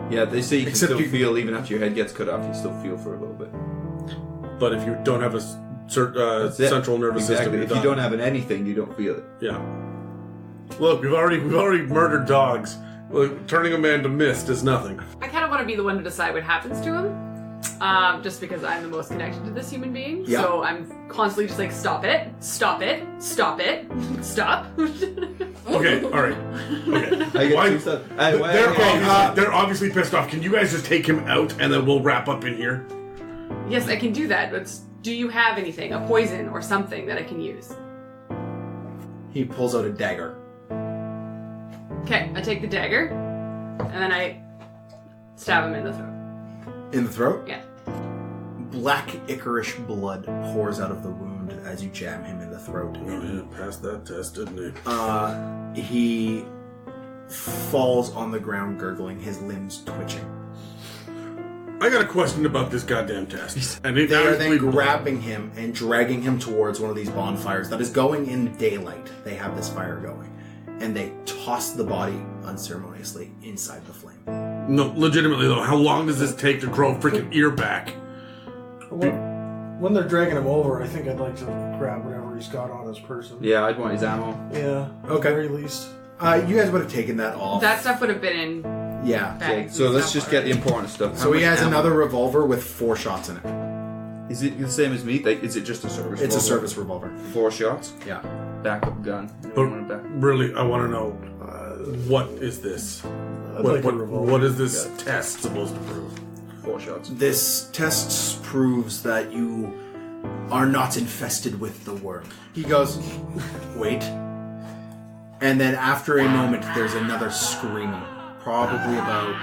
Yeah, they say you can Except still you- feel, even after your head gets cut off, you still feel for a little bit. But if you don't have a That's it. central nervous Exactly. system, you're If you done. don't have anything, you don't feel it. Yeah. Look, we've already murdered dogs. Look, turning a man to mist is nothing. I kind of want to be the one to decide what happens to him. Just because I'm the most connected to this human being. Yeah. So I'm constantly just like, stop it, stop it, stop it, stop. Okay, alright. Okay. I get Why- two stuff. Hey, why- They're obviously pissed off. Can you guys just take him out and then we'll wrap up in here? Yes, I can do that, but do you have anything, a poison or something that I can use? He pulls out a dagger. Okay, I take the dagger, and then I stab him in the throat. In the throat? Yeah. Black ichorish blood pours out of the wound as you jam him in the throat. Oh, yeah, passed that test, didn't he? He falls on the ground gurgling, his limbs twitching. I got a question about this goddamn test. And it They are now then is grabbing him and dragging him towards one of these bonfires that is going in daylight. They have this fire going. And they toss the body unceremoniously inside the flame. No, legitimately though, how long does this take to grow a freaking ear back? When they're dragging him over, I think I'd like to grab whatever he's got on his person. Yeah, I'd want his ammo. Yeah. At the very least. You guys would have taken that off. That stuff would have been in Yeah. bags. So and let's stuff just get the already. important stuff. So he has another revolver with 4 shots in it. Is it the same as me? Like, is it just a service? It's a revolver? service revolver. 4 shots. Yeah. Backup gun. But Want it back? really, I want to know, what is this? What is this test supposed to prove? 4 shots. This test proves that you are not infested with the worm. He goes, wait. And then after a moment, there's another screaming. Probably about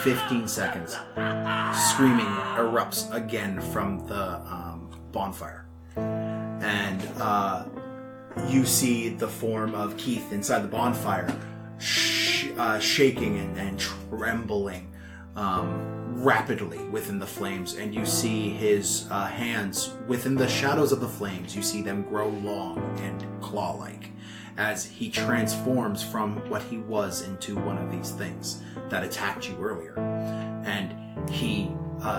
15 seconds. Screaming erupts again from the bonfire. And you see the form of Keith inside the bonfire shaking and trembling rapidly within the flames, and you see his hands within the shadows of the flames. You see them grow long and claw-like, as he transforms from what he was into one of these things that attacked you earlier. And he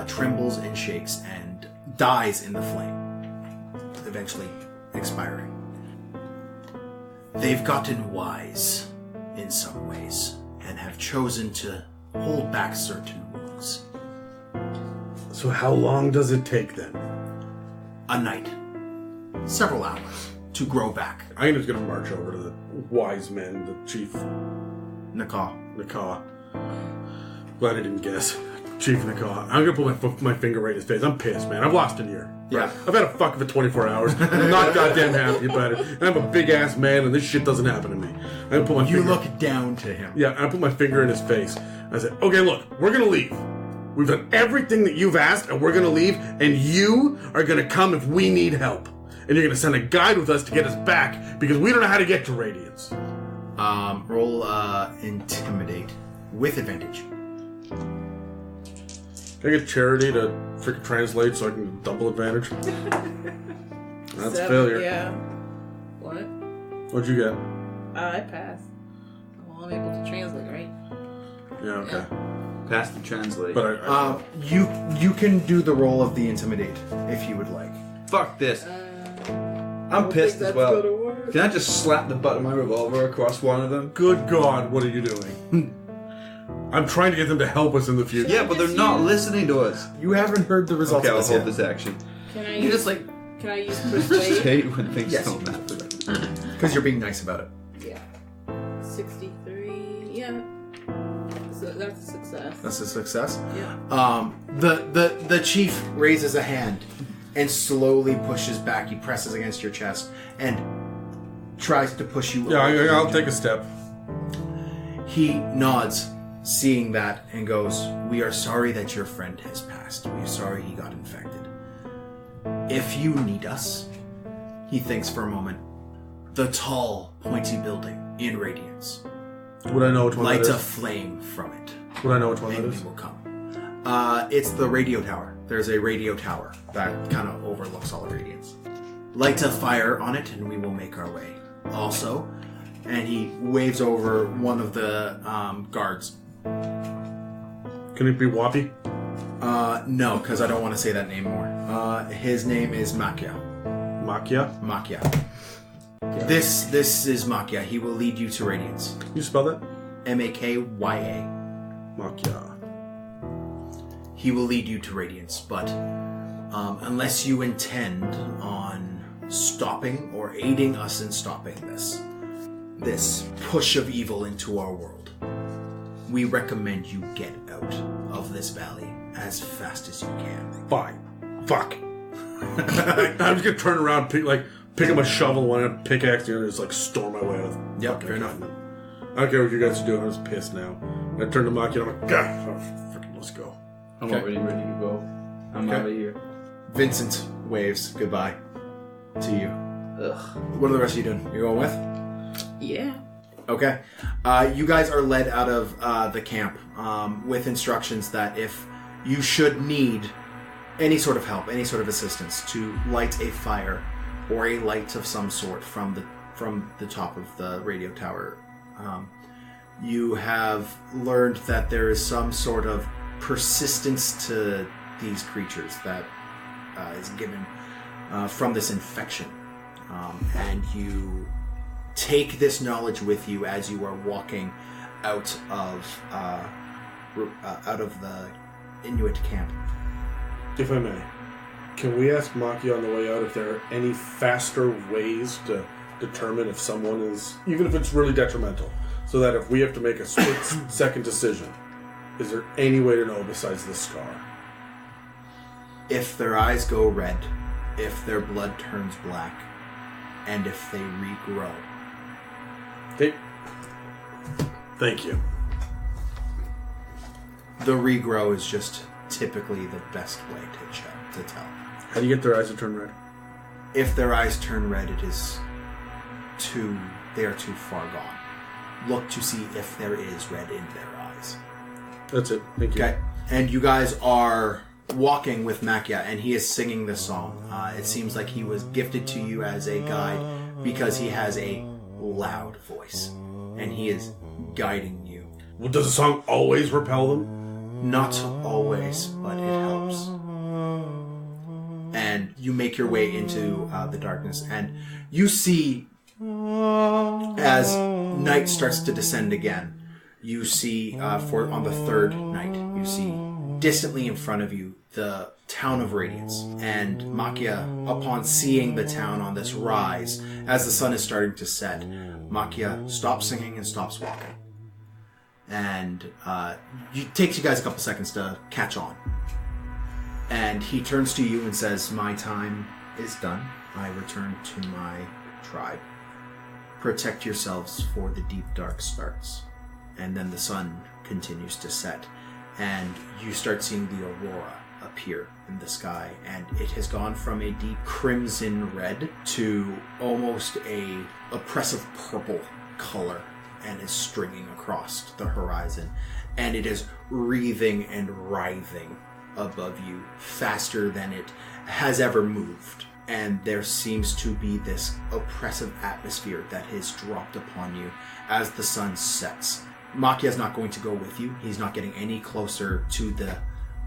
trembles and shakes and dies in the flame, eventually expiring. They've gotten wise in some ways and have chosen to hold back certain wounds. So how long does it take then? A night. Several hours to grow back. I'm just gonna march over to the wise men, the chief Nakaw. Glad I didn't guess. Chief Nakaw. I'm gonna put my finger right in his face. I'm pissed, man. I've lost an ear. Yeah. I've had a fuck for 24 hours. I'm not goddamn happy about it. And I'm a big ass man, and this shit doesn't happen to me. I'm gonna put my You finger. look down to him. Yeah, I put my finger in his face. I said, okay, look, we're gonna leave. We've done everything that you've asked, and we're gonna leave, and you are gonna come if we need help. And you're gonna send a guide with us to get us back, because we don't know how to get to Radiance. Roll Intimidate with advantage. Can I get Charity to freaking translate so I can get double advantage? That's a failure. Yeah. What? What'd you get? I passed. Well, I'm able to translate, right? Yeah, okay. Pass the translate. But You can do the roll of the Intimidate if you would like. Fuck this. I'm pissed as well. Can I just slap the butt of my revolver across one of them? good God, what are you doing? I'm trying to get them to help us in the future. Yeah, but they're not listening to us. You haven't heard the results Okay, I'll of hold this this action. Can I yet. You use, just like, can I use I persuade? hate when things Yes. don't happen. because you're being nice about it. Yeah. 63. Yeah. So that's a success. That's a success. Yeah. The chief raises a hand and slowly pushes back. He presses against your chest and tries to push you. Yeah, away. I'll take a step. He nods, seeing that, and goes, "We are sorry that your friend has passed. We are sorry he got infected. If you need us," he thinks for a moment, "the tall, pointy building in Radiance. Would I know which one Light that a is? flame from it, Would I know which one that and is? we will come." It's the radio tower. There's a radio tower that kind of overlooks all of Radiance. Light a fire on it, and we will make our way. Also, and he waves over one of the guards. Can it be Wappy? No, because I don't want to say that name more. His name is Miaca. Makia? Miaca. This is Miaca. He will lead you to Radiance. Can you spell that? Makya. Makia. He will lead you to Radiance, but unless you intend on stopping or aiding us in stopping this push of evil into our world, we recommend you get out of this valley as fast as you can. Fine. Fuck. I'm just gonna turn around, pick up a shovel, one and a pickaxe, the other, just like storm my way out. Yep, fair enough. I don't care what you guys are doing. I'm just pissed now. And I turn to Maki and I'm like, God, freaking, let's go. I'm Okay. already ready to go. I'm Okay. out of here. Vincent waves goodbye to you. Ugh. What are the rest of you doing? You going with? Yeah. Okay. You guys are led out of the camp with instructions that if you should need any sort of help, any sort of assistance, to light a fire or a light of some sort from the top of the radio tower, you have learned that there is some sort of persistence to these creatures that is given from this infection, and you take this knowledge with you as you are walking out of the Inuit camp. If I may, can we ask Maki on the way out if there are any faster ways to determine if someone is, even if it's really detrimental, so that if we have to make a split-second decision, is there any way to know besides this scar? If their eyes go red, if their blood turns black, and if they regrow. Thank you. The regrow is just typically the best way to tell. How do you get their eyes to turn red? If their eyes turn red, they are too far gone. Look to see if there is red in their eyes. That's it. Thank you. Okay. And you guys are walking with Makia, and he is singing this song. It seems like he was gifted to you as a guide because he has a loud voice, and he is guiding you. Well, does the song always repel them? Not always, but it helps. And you make your way into the darkness, and you see, as night starts to descend again, you see, on the third night, you see distantly in front of you the town of Radiance. And Miaca, upon seeing the town on this rise, as the sun is starting to set, Miaca stops singing and stops walking. And it takes you guys a couple seconds to catch on. And he turns to you and says, "My time is done. I return to my tribe. Protect yourselves, for the deep dark starts." And then the sun continues to set, and you start seeing the aurora appear in the sky, and it has gone from a deep crimson red to almost a oppressive purple color, and is stringing across the horizon, and it is wreathing and writhing above you faster than it has ever moved. And there seems to be this oppressive atmosphere that has dropped upon you as the sun sets. Miaca is not going to go with you. He's not getting any closer to the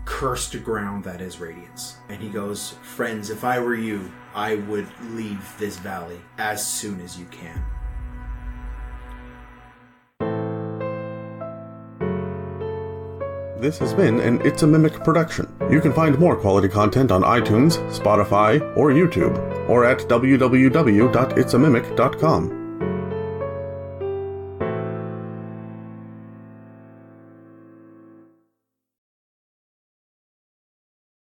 cursed ground that is Radiance. And he goes, "Friends, if I were you, I would leave this valley as soon as you can." This has been an It's a Mimic production. You can find more quality content on iTunes, Spotify, or YouTube, or at www.itsamimic.com.